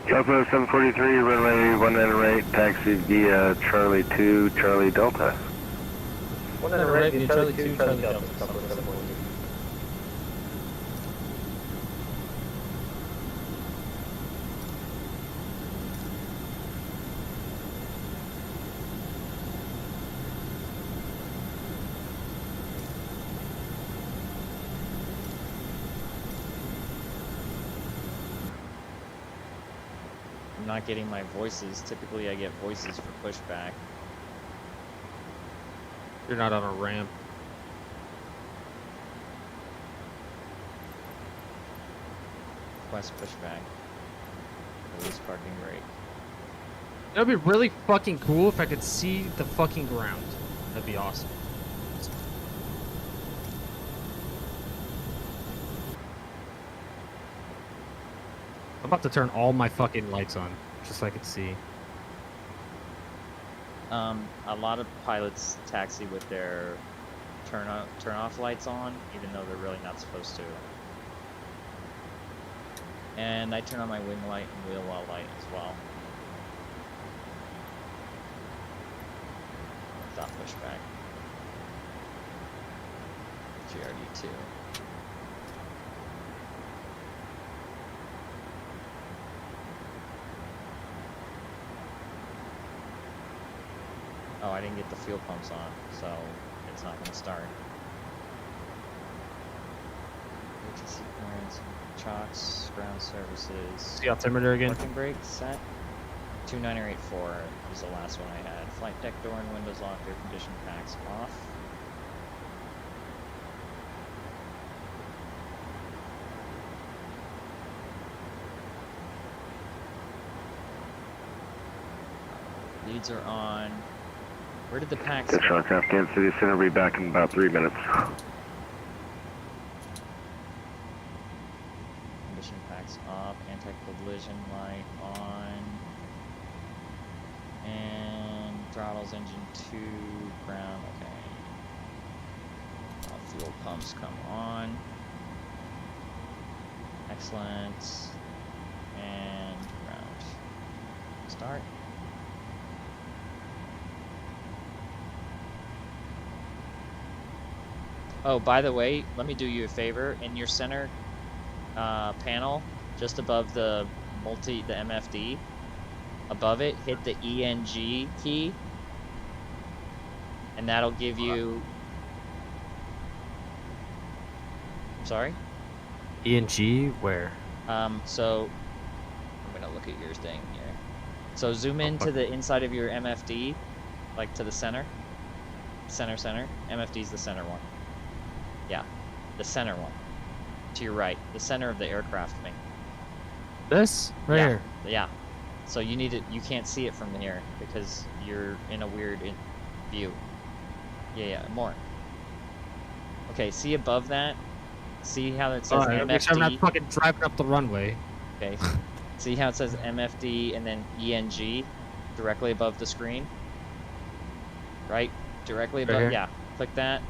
Southwest 743, runway 19 right, taxi via Charlie 2, Charlie Delta. 1 man right, via Charlie 2, Charlie Delta. Southwest 743. I'm not getting my voices. Typically I get voices for pushback. You're not on a ramp. Request pushback. Release parking brake. That'd be really fucking cool if I could see the fucking ground. That'd be awesome. I'm about to turn all my fucking lights on, just so I could see. A lot of pilots taxi with their turn off lights on, even though they're really not supposed to. And I turn on my wing light and wheel well light as well. Stop pushback. GRD2. Oh, I didn't get the fuel pumps on, so it's not going to start. ATC clearance, chocks, ground services. See altimeter again? Parking brake set. 29084 was the last one I had. Flight deck door and windows locked, air conditioning packs off. Leads are on. Where did the packs go? Aircraft Kansas City Center will be back in about 3 minutes. Condition packs off. Anti-collision light on. And throttles engine 2, ground, okay. All fuel pumps come on. Excellent. And ground. Start. Oh, by the way, let me do you a favor. In your center panel, just above the MFD, above it, hit the ENG key, and that'll give you. I'm sorry. ENG where? So I'm gonna look at your thing here. So zoom into the inside of your MFD, like to the center. Center. MFD's the center one. Yeah, the center one. To your right, the center of the aircraft wing. This? Right here. Yeah. So you need it. You can't see it from here because you're in a weird view. Yeah, more. Okay, see above that? See how it says MFD? Make sure I'm not fucking driving up the runway. Okay. See how it says MFD and then ENG directly above the screen? Right? Directly above. here? Yeah. Click that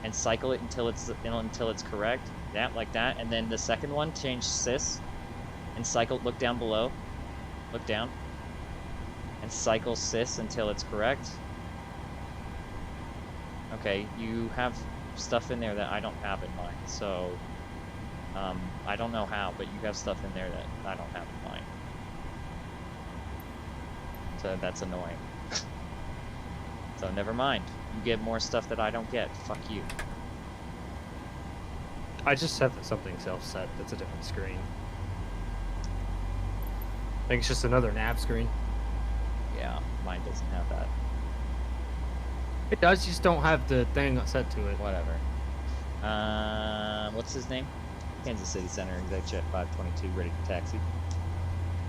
and cycle it until it's correct. Yeah, like that. And then the second one, change sys and cycle. Look down below. Look down. And cycle sys until it's correct. Okay, you have stuff in there that I don't have in mine, so I don't know how, but you have stuff in there that I don't have in mine. So that's annoying. So never mind. You get more stuff that I don't get. Fuck you. I just have something self-set. That's a different screen. I think it's just another nav screen. Yeah, mine doesn't have that. It does, you just don't have the thing set to it. Whatever. What's his name? Kansas City Center, exec jet 522, ready to taxi.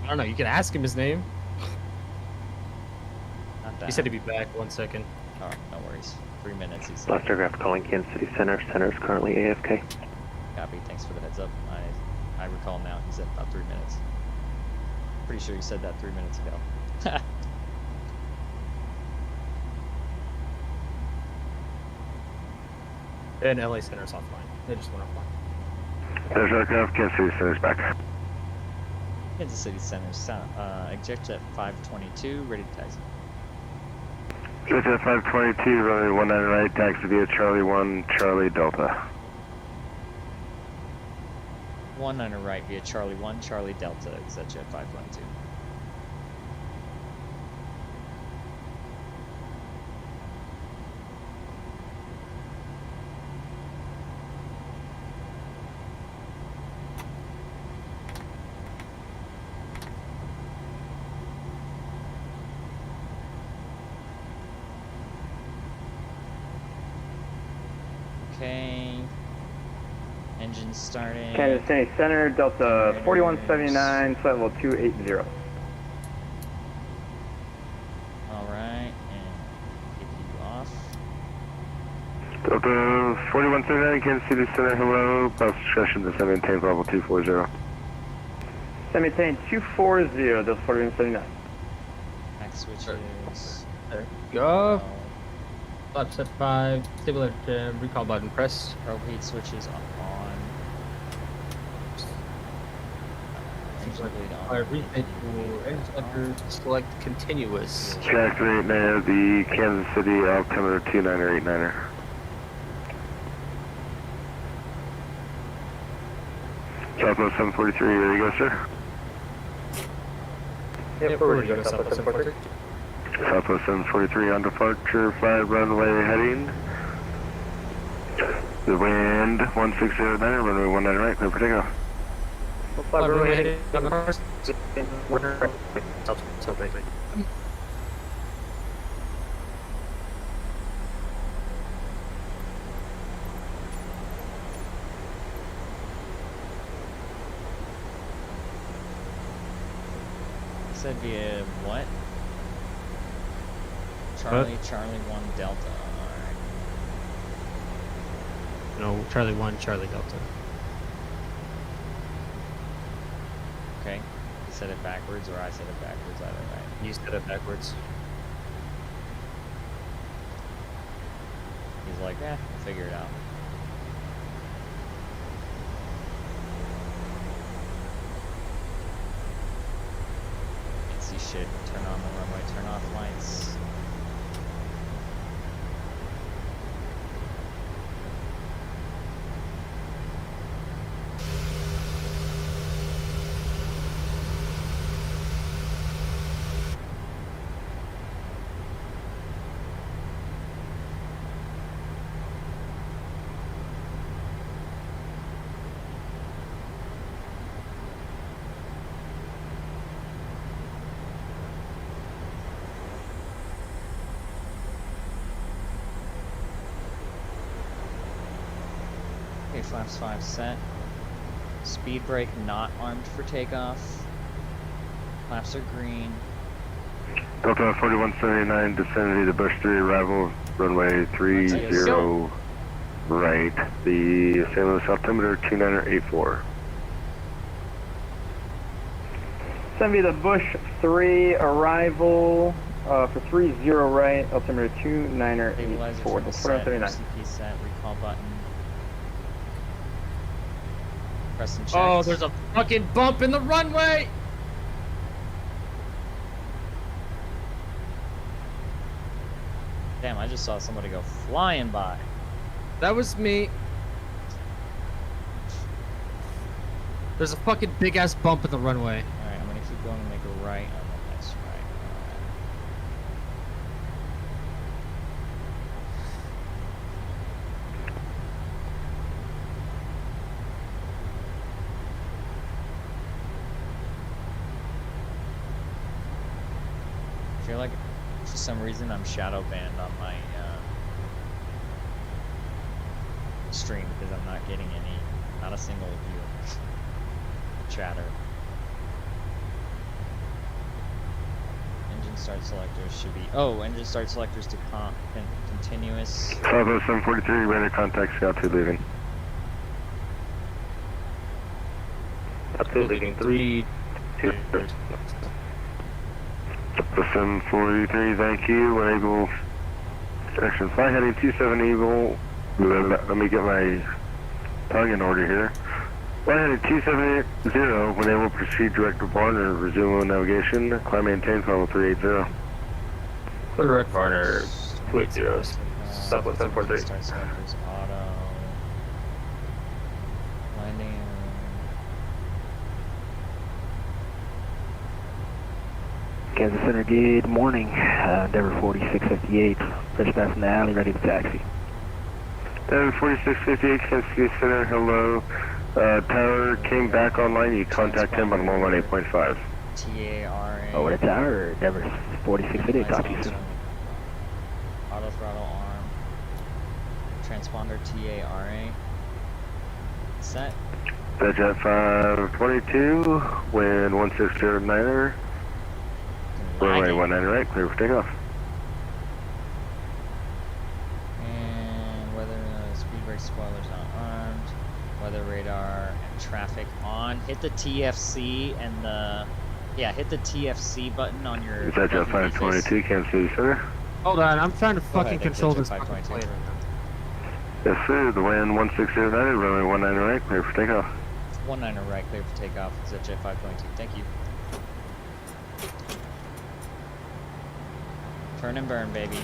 I don't know, you can ask him his name. Not that. He said he'd be back 1 second. Alright, no worries. 3 minutes, he said. Last aircraft calling Kansas City Center. Center is currently AFK. Copy, thanks for the heads up. I recall now, he said about 3 minutes. Pretty sure he said that 3 minutes ago. And LA Center's offline. They just went offline. There's aircraft, Kansas City Center's back. Kansas City Center, exec jet 522, ready to taxi. Jet 522, runway 19 right, taxi via Charlie 1, Charlie Delta. 19 right via Charlie 1, Charlie Delta, exec jet 522. Okay. Engine starting. Kansas City Center, Delta 4179, flight level 280. Alright, and get you off. Delta 4179, Kansas City Center, hello. Bus discretion to maintain level 240. Maintain 240, Delta 4179. Back switches. There you go. Flap set 5, stable jam, recall button pressed. Probe heat switches on. Engine bleed on. Alright, refit to select continuous. Track 89 of the Kansas City altimeter 2989er. Southwest 743, there you go, sir. Yep, we're ready to go Southwest 743. Southwest 743 on departure, 5 runway heading. The wind 1609, runway 19 right, clear for takeoff. Runway heading on the first. Said via what? Charlie 1 Delta. Alright. No, Charlie 1, Charlie Delta. Okay. You said it backwards or I said it backwards, either way. You said it backwards. He's like, we'll figure it out. Can't see shit. Turn on the runway, turn off lights. Okay, flaps 5 set. Speed brake not armed for takeoff. Flaps are green. Delta 4179, vicinity to Bush 3, arrival, runway 30 right. The St. Louis altimeter 2984. Send me the Bush 3 arrival for 30 right, altimeter 2984. Delta 4179. CP set, recall button. Press and check. Oh, there's a fucking bump in the runway! Damn, I just saw somebody go flying by. That was me. There's a fucking big ass bump in the runway. Alright, I'm gonna keep going and make a right on the next right. I feel like for some reason I'm shadow banned on my stream because I'm not getting not a single view. Chatter. Engine start selectors should be. Oh, engine start selectors to continuous. Bravo 743, radar contact Scout 2 leaving. Scout 2 leaving 3, 2. 743, thank you. When able, section flight heading 27 Eagle. Let me get my tongue in order here. Flight heading 270, when able, proceed direct to Varner, resume navigation, climb maintain level 380. Clear direct Varner, 280, Southwest 743. Start selectors auto. Landing. Kansas Center, good morning. Endeavor 4658, fresh pass in the alley, ready to taxi. Endeavor 4658, Kansas City Center, hello. Tower came back online, you contact him on 118.5. TARA. Over the tower, Endeavor 4658, talk to you soon. Auto throttle arm. Transponder TARA. Set. Jet 522, wind 1609er. Runway 19 right, clear for takeoff. And weather speed brake spoilers not armed. Weather radar and traffic on. Hit the TFC and the hit the TFC button on your. Jet 522, Kansas City Center. Hold on, I'm trying to fucking ahead, control Jet this 522. fucking plane right now. Yes sir, the wind 1609, runway 19 right, clear for takeoff. 19 right, clear for takeoff. Jet 522. Thank you. Turn and burn, baby.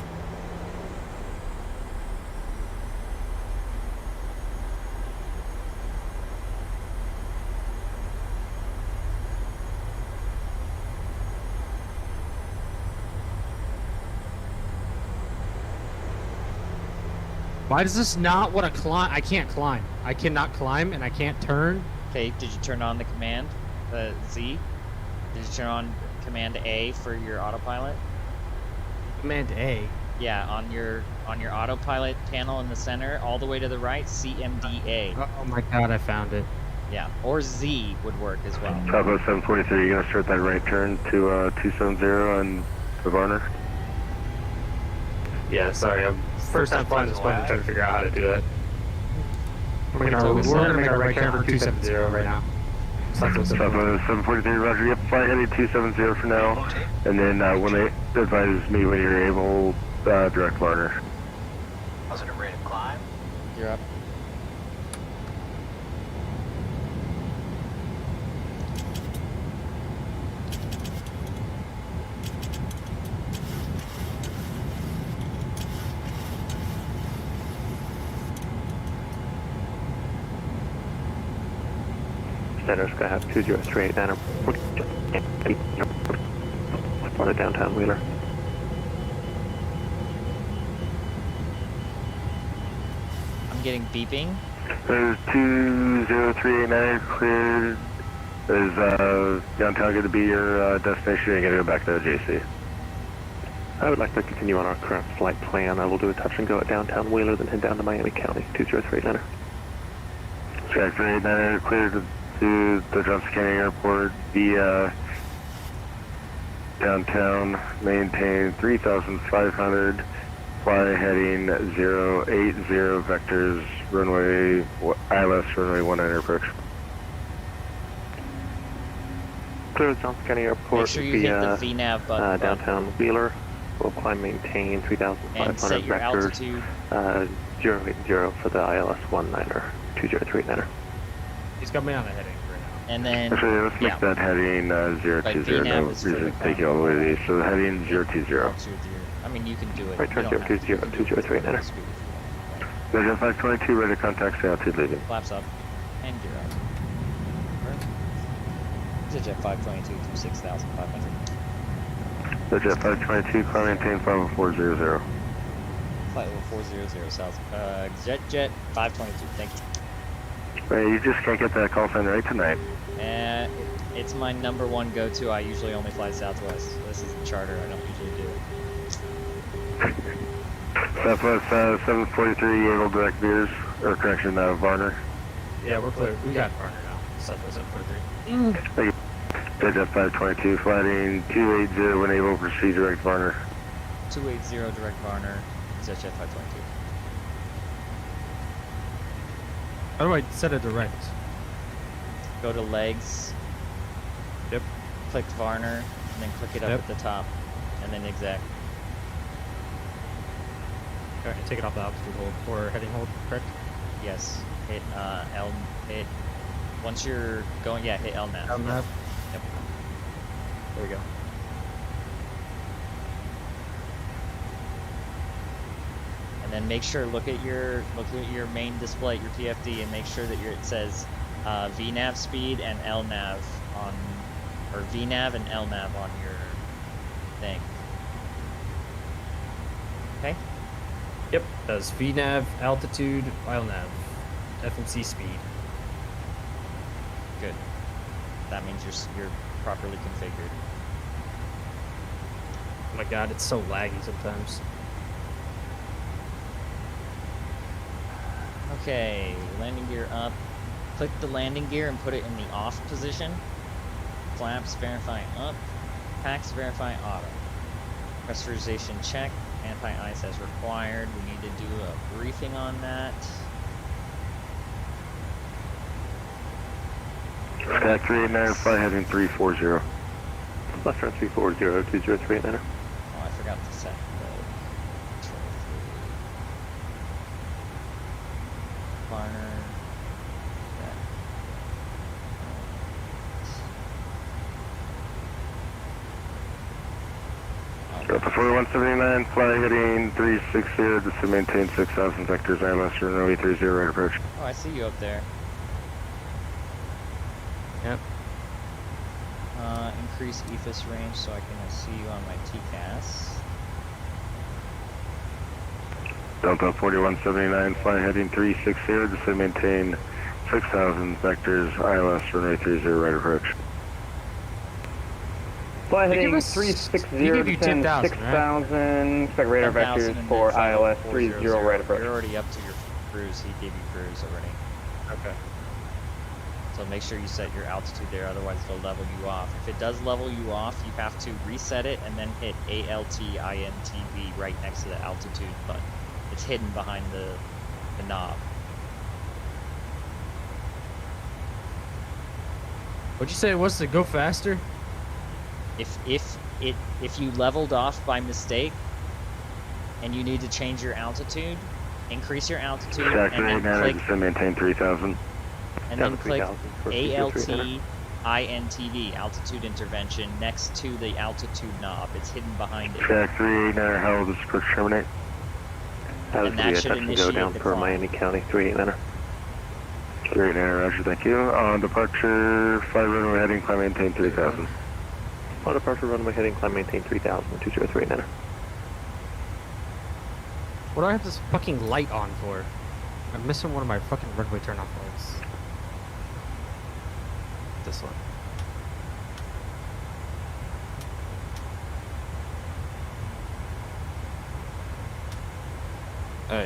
Why does this not want to climb? I can't climb. I cannot climb and I can't turn. Okay, did you turn on the command? Z? Did you turn on command A for your autopilot? Command A. Yeah, on your autopilot panel in the center, all the way to the right, CMDA. Oh my god, I found it. Yeah, or Z would work as well. Bravo 743, you're gonna start that right turn to 270 and to Varner. Yeah, sorry, I'm first time flying this plane, I'm trying to figure out how to do it. We're gonna make our right turn for 270 right now. Bravo 743, roger, yep, flight heading 270 for now. And then when they advise me when you're able, direct Varner. Positive rate of climb. You're up. Center Sky Hawk 2038 down for the downtown Wheeler. I'm getting beeping. There's 20389 cleared. Is downtown going to be your destination? Or are you going to go back to the JC? I would like to continue on our current flight plan. I will do a touch and go at downtown Wheeler, then head down to Miami County, 20389. Sky 389 cleared to the Johnson County Airport via downtown, maintain 3,500, fly heading 080 vectors, runway ILS, runway 19 approach. Clear to Johnson County Airport Make sure you hit the via VNAV button. downtown Wheeler. We'll climb, maintain 3,500 And set your vectors, altitude. 080 for the ILS 19er, 2039er. He's got me on a headache right now. And then, Actually, let's make that heading 020. VNAV No is for reason the to take you all the way to the east. So heading 020. I mean, you can do it. Right, turn 020, 2039. Jet 522, ready to contact, say altitude leaving. Flaps up. And you're up. EasyJet 522 through 6,500. EasyJet 522, climb maintain 50400. Flight level 400 south. Jet 522. Thank you. Hey, you just can't get that call sign right tonight. It's my number one go-to. I usually only fly Southwest. This is the charter. I don't usually do it. Southwest 743, able direct veers, or correction, Varner. Yeah, we're clear. We got Varner now. Southwest 743. EasyJet 522, flighting 280 when able, proceed direct Varner. 280 direct Varner. EasyJet 522. How do I set a direct? Go to legs. Yep. Click Varner, and then click it up at the top, and then exact. Alright, take it off the altitude hold or heading hold, correct? Yes. Hit L. Hit. Once you're going, yeah, hit LNAV. LNAV. Yep. There we go. And then make sure look at your main display, your PFD, and make sure that it says VNAV speed and LNAV on, or VNAV and LNAV on your thing. Okay. Yep. Does VNAV, altitude, LNAV, FMC speed. Good. That means you're properly configured. Oh my god, it's so laggy sometimes. Okay, landing gear up. Click the landing gear and put it in the off position. Flaps verify up. Packs verify auto. Pressurization check. Anti-ice as required. We need to do a briefing on that. Stack 389, fly heading 340. Left turn 340, 20389. Oh, I forgot to set the control through. Varner. Delta 4179, fly heading 360, just to maintain 6,000 vectors, ILS, runway 30, right approach. Oh, I see you up there. Yep. Increase EFIS range so I can see you on my TCAS. Delta 4179, fly heading 360, just to maintain 6,000 vectors, ILS, runway 30, right approach. Fly They give heading us- 360, they give you 10,000, 6,000, expect radar 10,000 vectors and for then ILS 400. 30 right approach. You're already up to your cruise. He gave you cruise already. Okay. So make sure you set your altitude there, otherwise it'll level you off. If it does level you off, you have to reset it and then hit ALT-INTV right next to the altitude button. It's hidden behind the knob. What'd you say it was to go faster? If you leveled off by mistake and you need to change your altitude, increase your altitude Stack and then 389, click just to maintain 3,000. and Down then to click 3,000 for 20389. ALT-INTV, altitude intervention, next to the altitude knob. It's hidden behind it. Stack 389, how will this approach terminate? That And was that the should touch and go initiate down the for climb. Miami County 389er. 389, roger, thank you. On departure, fly runway heading, climb maintain 3,000. On departure runway heading, climb maintain 3000, 20389er. What do I have this fucking light on for? I'm missing one of my fucking runway turn-off lights. This one.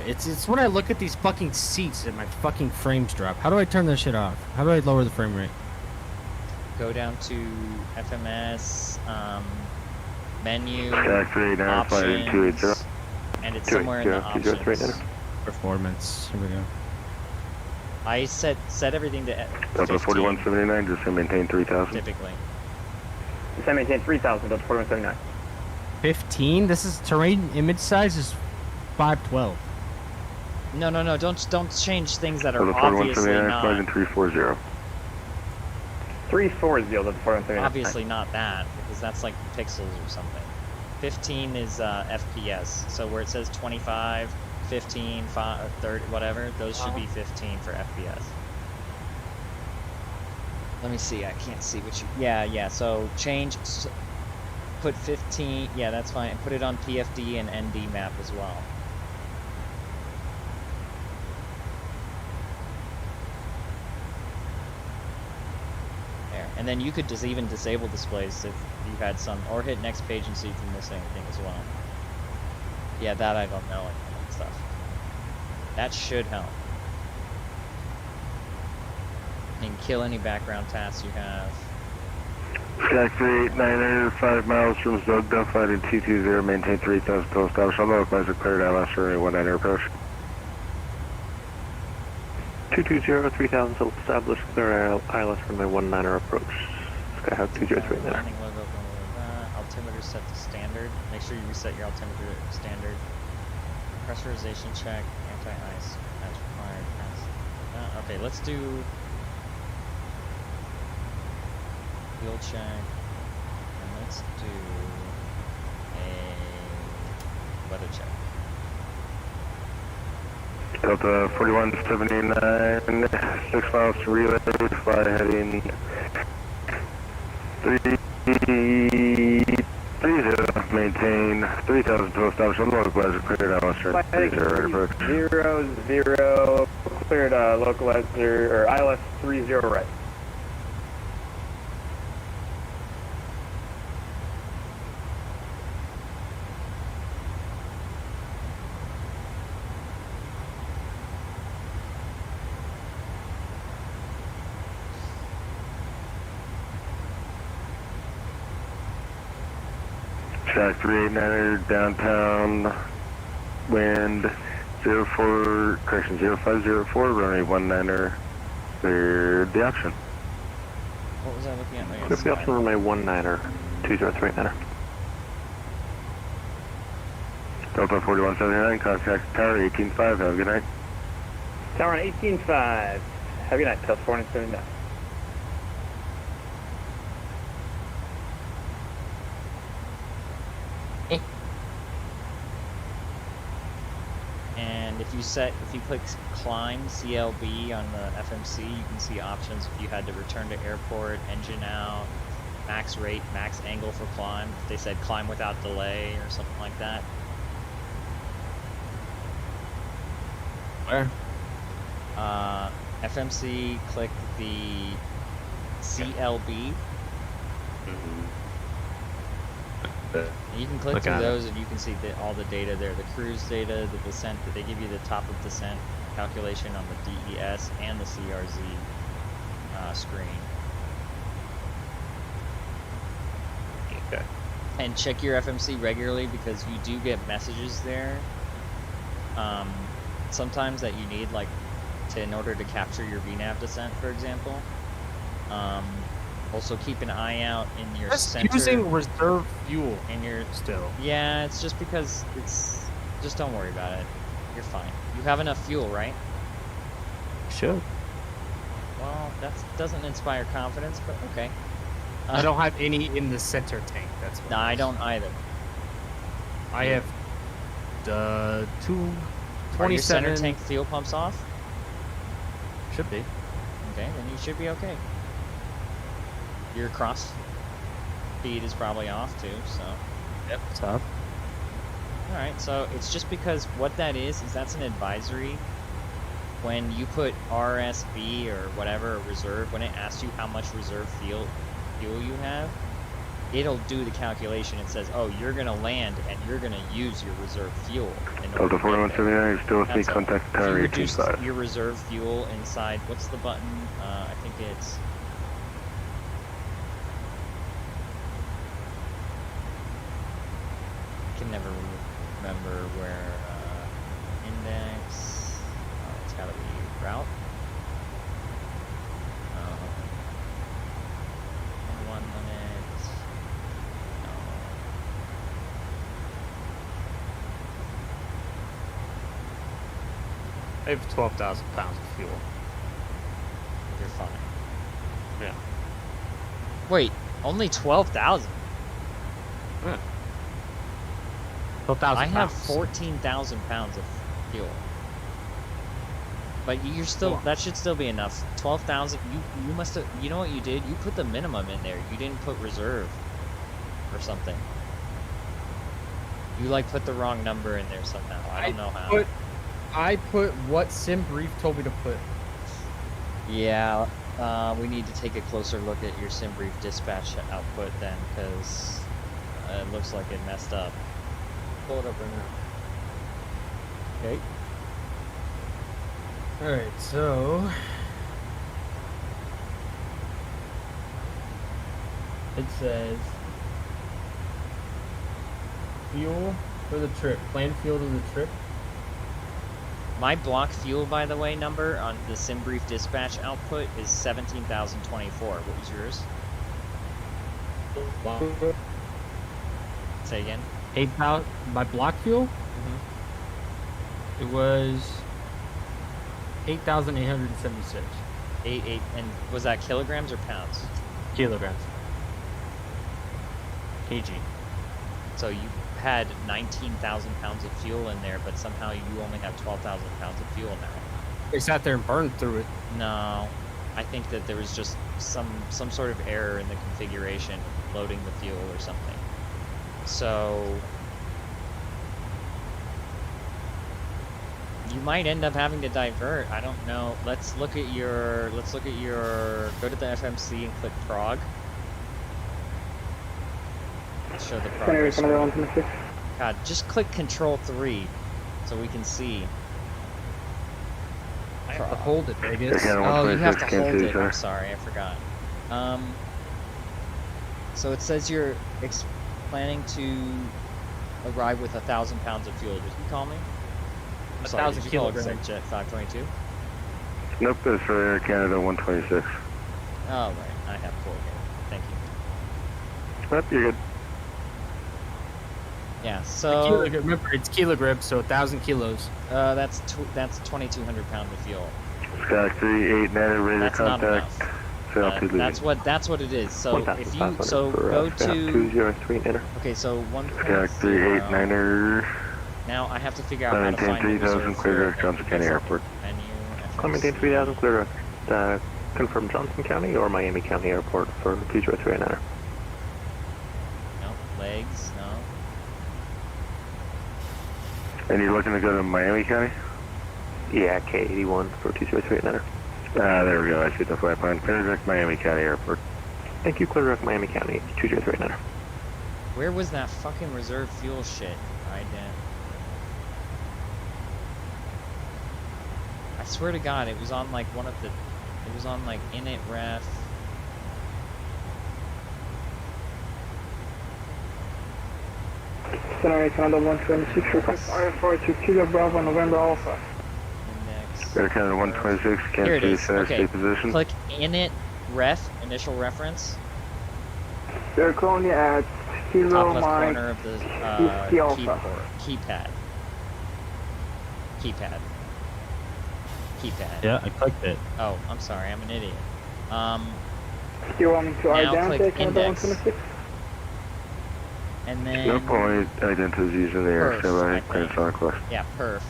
It's when I look at these fucking seats and my fucking frames drop. How do I turn this shit off? How do I lower the frame rate? Go down to FMS, menu, Stack 389, flying 280. options, and it's somewhere in the 20389er. options. Performance. Here we go. I set everything to Delta 15, 4179, just to maintain 3,000. typically. Just maintain 3,000, Delta 4179. 15? This is terrain image size is 512. No, don't change things that are Delta obviously 4179, flying not 340. 340, Delta 4179. obviously not that, because that's like pixels or something. 15 is FPS, so where it says 25, 15, 5, 30, whatever, those should be 15 for FPS. Let me see. I can't see what you. Yeah. So change. Put 15. Yeah, that's fine. And put it on PFD and ND map as well. There. And then you could just even disable displays if you had some, or hit next page and see if you miss anything as well. Yeah, that I don't know and stuff. That should help. And kill any background tasks you have. Sky 389er, 5 miles from Zogda, flight 220, maintain 3,000 total establish. On the localizer cleared ILS for a 19er approach. 220, 3,000 total established, clear ILS for my 19er approach. Skyhawk 203 now. Landing logo, altimeter set to standard. Make sure you reset your altimeter to standard. Pressurization check, anti-ice as required. Okay, let's do fuel check, and let's do a weather check. Delta 4179, 6 miles to relay, fly heading 330, maintain 3,000 total establish on the localizer cleared ILS for 30 approach. 00, cleared localizer, or ILS 30 right. Track 389er, downtown, wind 0504, runway 19er, cleared the option. What was I looking at? Clear the option runway 19er, 2039er. Delta 4179, contact tower 18.5, have a good night. Tower 18.5, have a good night, Delta 4179. And if you click climb CLB on the FMC, you can see options if you had to return to airport, engine out, max rate, max angle for climb. If they said climb without delay or something like that. Where? FMC, click the CLB. And you can click through those and you can see all the data there, the cruise data, the descent, that they give you the top of descent calculation on the DES and the CRZ screen. Okay. And check your FMC regularly because you do get messages there. Sometimes that you need in order to capture your VNAV descent, for example. Also keep an eye out in your center. Using reserve fuel in your still. Yeah, it's just because just don't worry about it. You're fine. You have enough fuel, right? Should. Well, that doesn't inspire confidence, but okay. I don't have any in the center tank. That's what. No, I don't either. I have 227. Are your center tank fuel pumps off? Should be. Okay, then you should be okay. Your cross feed is probably off too, so. Yep, it's off. Alright, so it's just because what that is that's an advisory. When you put RSB or whatever, reserve, when it asks you how much reserve fuel you have, it'll do the calculation and says, oh, you're going to land and you're going to use your reserve fuel. Delta 4179, still with me, contact tower 18.5. Reduce your reserve fuel inside, what's the button? I think it's... I can never remember where index, it's got to be route. 1 minute. No. I have 12,000 pounds of fuel. You're fine. Yeah. Wait, only 12,000? Yeah. 12,000 I have pounds. 14,000 pounds of fuel. But you're still, that should still be enough. 12,000, you must have, you know what you did? You put the minimum in there. You didn't put reserve or something. You like put the wrong number in there somehow. I don't know how. I put what Sim Brief told me to put. Yeah, we need to take a closer look at your sim brief dispatch output then, because it looks like it messed up. Pull it up right now. Okay. Alright, so it says fuel for the trip, planned fuel to the trip. My block fuel, by the way, number on the sim brief dispatch output is 17,024. What was yours? Say again. 8,000. My block fuel. It was 8,876. 8, and was that kilograms or pounds? Kilograms. kg. So you had 19,000 pounds of fuel in there, but somehow you only have 12,000 pounds of fuel now. They sat there and burned through it. No, I think that there was just some sort of error in the configuration loading the fuel or something. So you might end up having to divert. I don't know. Let's look at your go to the FMC and click prog. Let's show the progress. God, just click Control 3 so we can see. I have to hold it, Vegas. Oh, you have to hold it. I'm sorry, I forgot. So it says you're planning to arrive with 1,000 pounds of fuel. Did you call me? 1,000 kilograms. Jet 522? Nope, that's for Air Canada 126. Oh, right. I have 4 here. Thank you. Yep, you're good. Yeah, so... Remember, it's kilograms, so 1,000 kilos. That's 2,200 pounds of fuel. Sky 389 radar That's not contact. enough. That's what it is. So if you go to 203 enter. okay, so 1. Sky 389er. Now I have to figure out how to find 3,000 clear to Johnson County Airport. Menu. Clementine 3000 clear to confirm Johnson County or Miami County Airport for 203 No legs. No. And you're looking to go to Miami County? Yeah, K81 for 203 enter. There we go. I see the flight plan. Clear direct Miami County Airport. Thank you, clear direct Miami County 203 enter. Where was that fucking reserve fuel shit? I swear to God, it was on like one of the. It was on like init ref. Scenario Canada 126, request RF4 to Kilo Bravo, November Alpha. Index. Air Canada 126, Here it can't see is. center Okay. state position. Click init ref, initial reference. They're currently at Kilo Top left Mike, corner of the East Alpha. keypad. Yeah, I clicked it. Oh, I'm sorry, I'm an idiot. Do you want me to Now identify click Canada index. 126? And then No point identities using the air. Perf, So I I clear think. request. yeah, perf.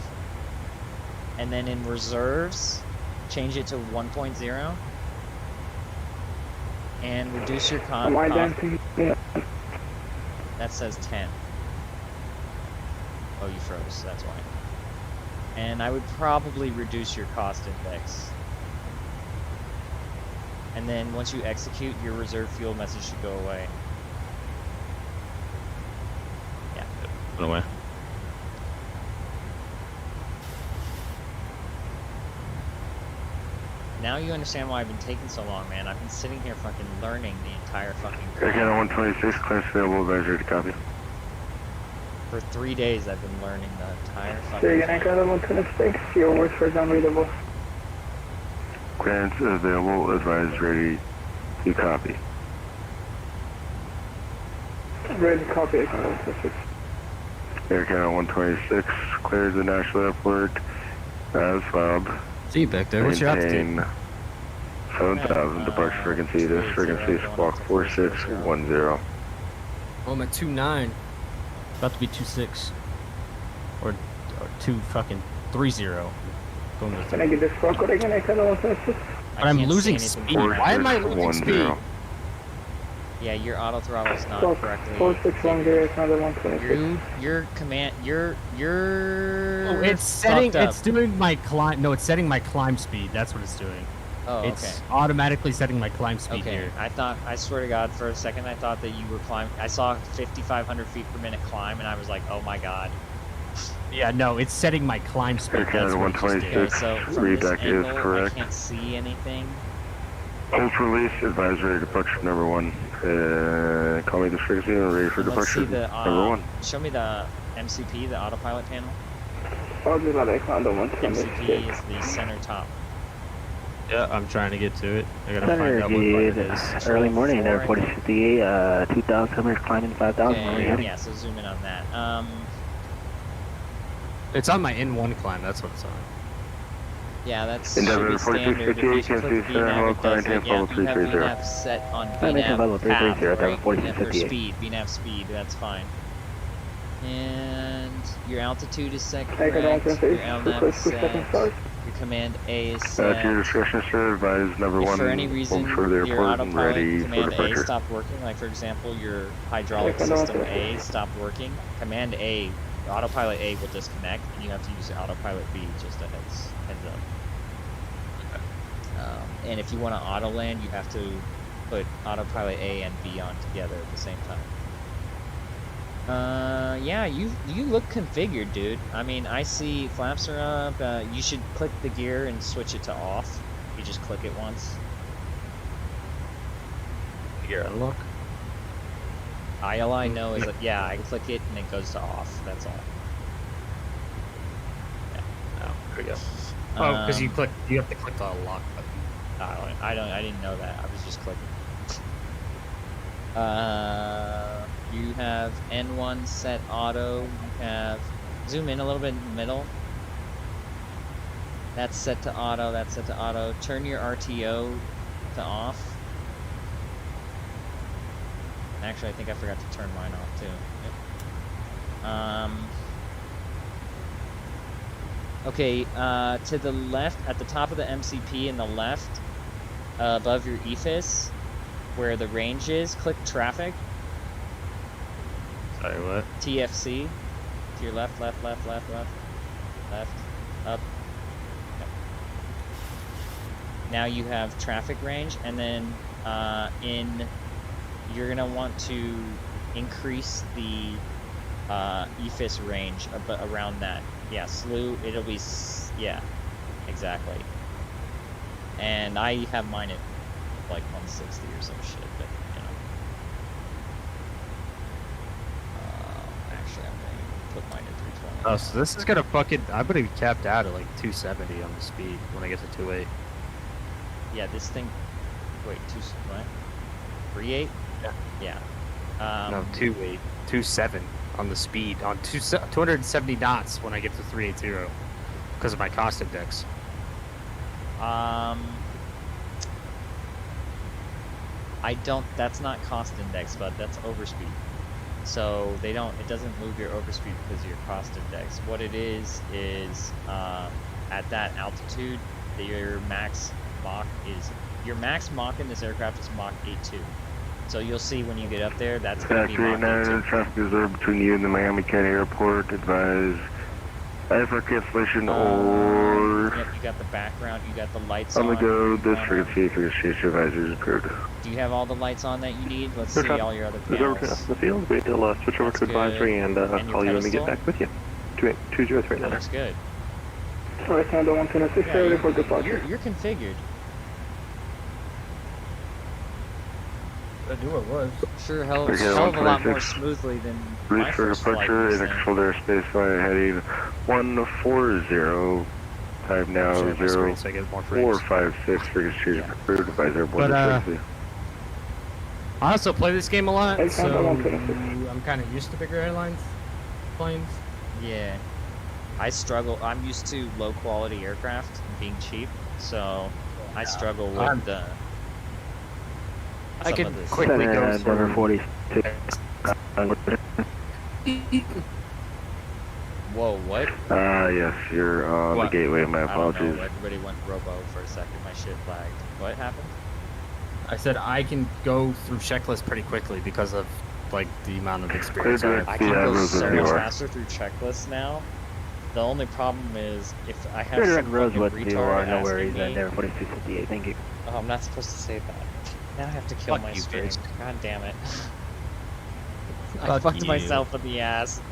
And then in reserves, change it to 1.0. And reduce your I'm identifying. that says 10. Oh, you froze, that's why. And I would probably reduce your cost index. And then once you execute, your reserve fuel message should go away. Yeah. Went away. Now you understand why I've been taking so long, man. I've been sitting here fucking learning the entire fucking Air Canada crap. 126, clearance available, advisory to copy. For 3 days I've been learning the entire So fucking you're gonna Canada 126, your words for unreadable. Clearance available, advised, ready to copy. Ready to copy Canada 126. Air Canada 126, cleared the national airport as filed. See you back there. What's your altitude? Maintain 7,000 departure frequency. This frequency is squawk 4610. Oh, I'm at 2.9. About to be 2.6. Or 2 fucking 3.0. Going to Can I get this squawk code again? I kind of want to assist. But I'm can't see losing anything. speed. Why am I losing speed? Yeah, your auto throttle is not correctly. 4610 is another 126. Your command, your. Oh, it's setting. fucked up. It's doing my climb. No, it's setting my climb speed. That's what it's doing. Oh, It's automatically setting my climb speed okay. here. I swear to God, for a second I thought that you were climbing. I saw 5,500 feet per minute climb, and I was like, oh my God. Yeah, no, it's setting my climb speed. Air Canada That's what it's doing. Okay, so from read this deck is angle, correct. I can't see anything. Ultra release, advisory departure number 1. Call me this frequency and ready for Let's see departure. the, Number 1. show me the MCP, the autopilot panel. Roger that, I found the MCP 126. is the center top. Yeah, I'm trying to get to it. I gotta Center find out what button it is is. early morning, Control Air 4, 4058, 2,000 meters climbing 5,000. Where are we Okay, heading? yeah, so zoom in on that. It's on my N1 climb. That's what it's on. Yeah, that's Endeavor should be standard. If 4658, you click Kansas City, VNAV, it does it. Center, Yeah, level you have 330. VNAV set on Maintain level VNAV 330, path, Tower right? 4658. VNAV speed, VNAV speed, that's fine. And your altitude is set Take it correct. on Your 10 LNAV request is for set. second start. Your command A is To set. your discretion, sir, advise number If 1. for any reason hold for the your airport and autopilot ready for command A departure. stopped working, like for example your hydraulic Take it on system 10. A stopped working, command A, autopilot A will disconnect, and you have to use the autopilot B, just a heads up. And if you want to auto land, you have to put autopilot A and B on together at the same time. Yeah, you look configured, dude. I mean, I see flaps are up. You should click the gear and switch it to off. You just click it once. Gear unlock. ILI no is that, yeah, I click it and it goes to off. That's all. Yeah. Oh, there we go. Oh, because you Um, have to click the lock button. I didn't know that. I was just clicking. You have N1 set auto. You have zoom in a little bit in the middle. That's set to auto. That's set to auto. Turn your RTO to off. Actually, I think I forgot to turn mine off too. Yep. Okay, to the left, at the top of the MCP in the left, above your EFIS, where the range is, click traffic, Sorry, what? TFC, to your left, up. Yep. Now you have traffic range, and then you're gonna want to increase the EFIS range around that. Yeah, slew, it'll be, yeah, exactly. And I have mine at like 160 or some shit, but you know. Actually, I'm gonna put mine at 320. Oh, so this is gonna fucking. I'm gonna be capped out at like 270 on the speed when I get to 2.8. Yeah, this thing, wait, what? 3.8? Yeah. Yeah. No, 2.8, 2.7 on the speed on 270 knots when I get to 380 because of my cost index. That's not cost index, but that's overspeed. So it doesn't move your overspeed because of your cost index. What it is at that altitude, your max Mach in this aircraft is Mach 8.2. So you'll see when you get up there, that's going to be Mach 8.2. Traffic observed between you and the Miami County Airport. Advise either cancellation or Yep, you got the background, you got the lights on on. the go. This you wanna- frequency for your station advisors approved. Do you have all the lights on that you need? Let's Sure, see Tom. all your other Is over panels. to the field. Wait till switch over That's to advisory good. and And your call you when we get pedestal? back with you. 203 now. Looks good. Alright, Canada 126, Yeah, ready for departure. you're configured. I knew it was. Sure, hell Okay, of a lot more 126. smoothly than Release my for first flight. departure was in in. controlled airspace via heading 140. Time now Sure, my 0. screen so I get more frames. 456 frequency approved. Advisor But, airborne frequency. I also play this game a lot, Hey, so Canada 126. I'm kind of used to bigger airlines planes. Yeah. I struggle. I'm used to low quality aircraft and being cheap, so I struggle with the. I some could of this. quickly go Denver for 46. Whoa, what? Yes, you're on What? the gateway. My I don't apologies. know. Everybody went robo for a second. My shit lagged. What happened? I said I can go through checklist pretty quickly because of like the amount of experience I have. I can go Rosewood so New much York. faster through checklists now. The only problem is if I have Clear some direct Rosewood fucking to you, retard no asking worries, me, there 4258, thank you. oh, I'm not supposed to say that. Now I have to kill Fuck my you, stream. bitch. God damn it. I Fuck fucked you. myself in the ass.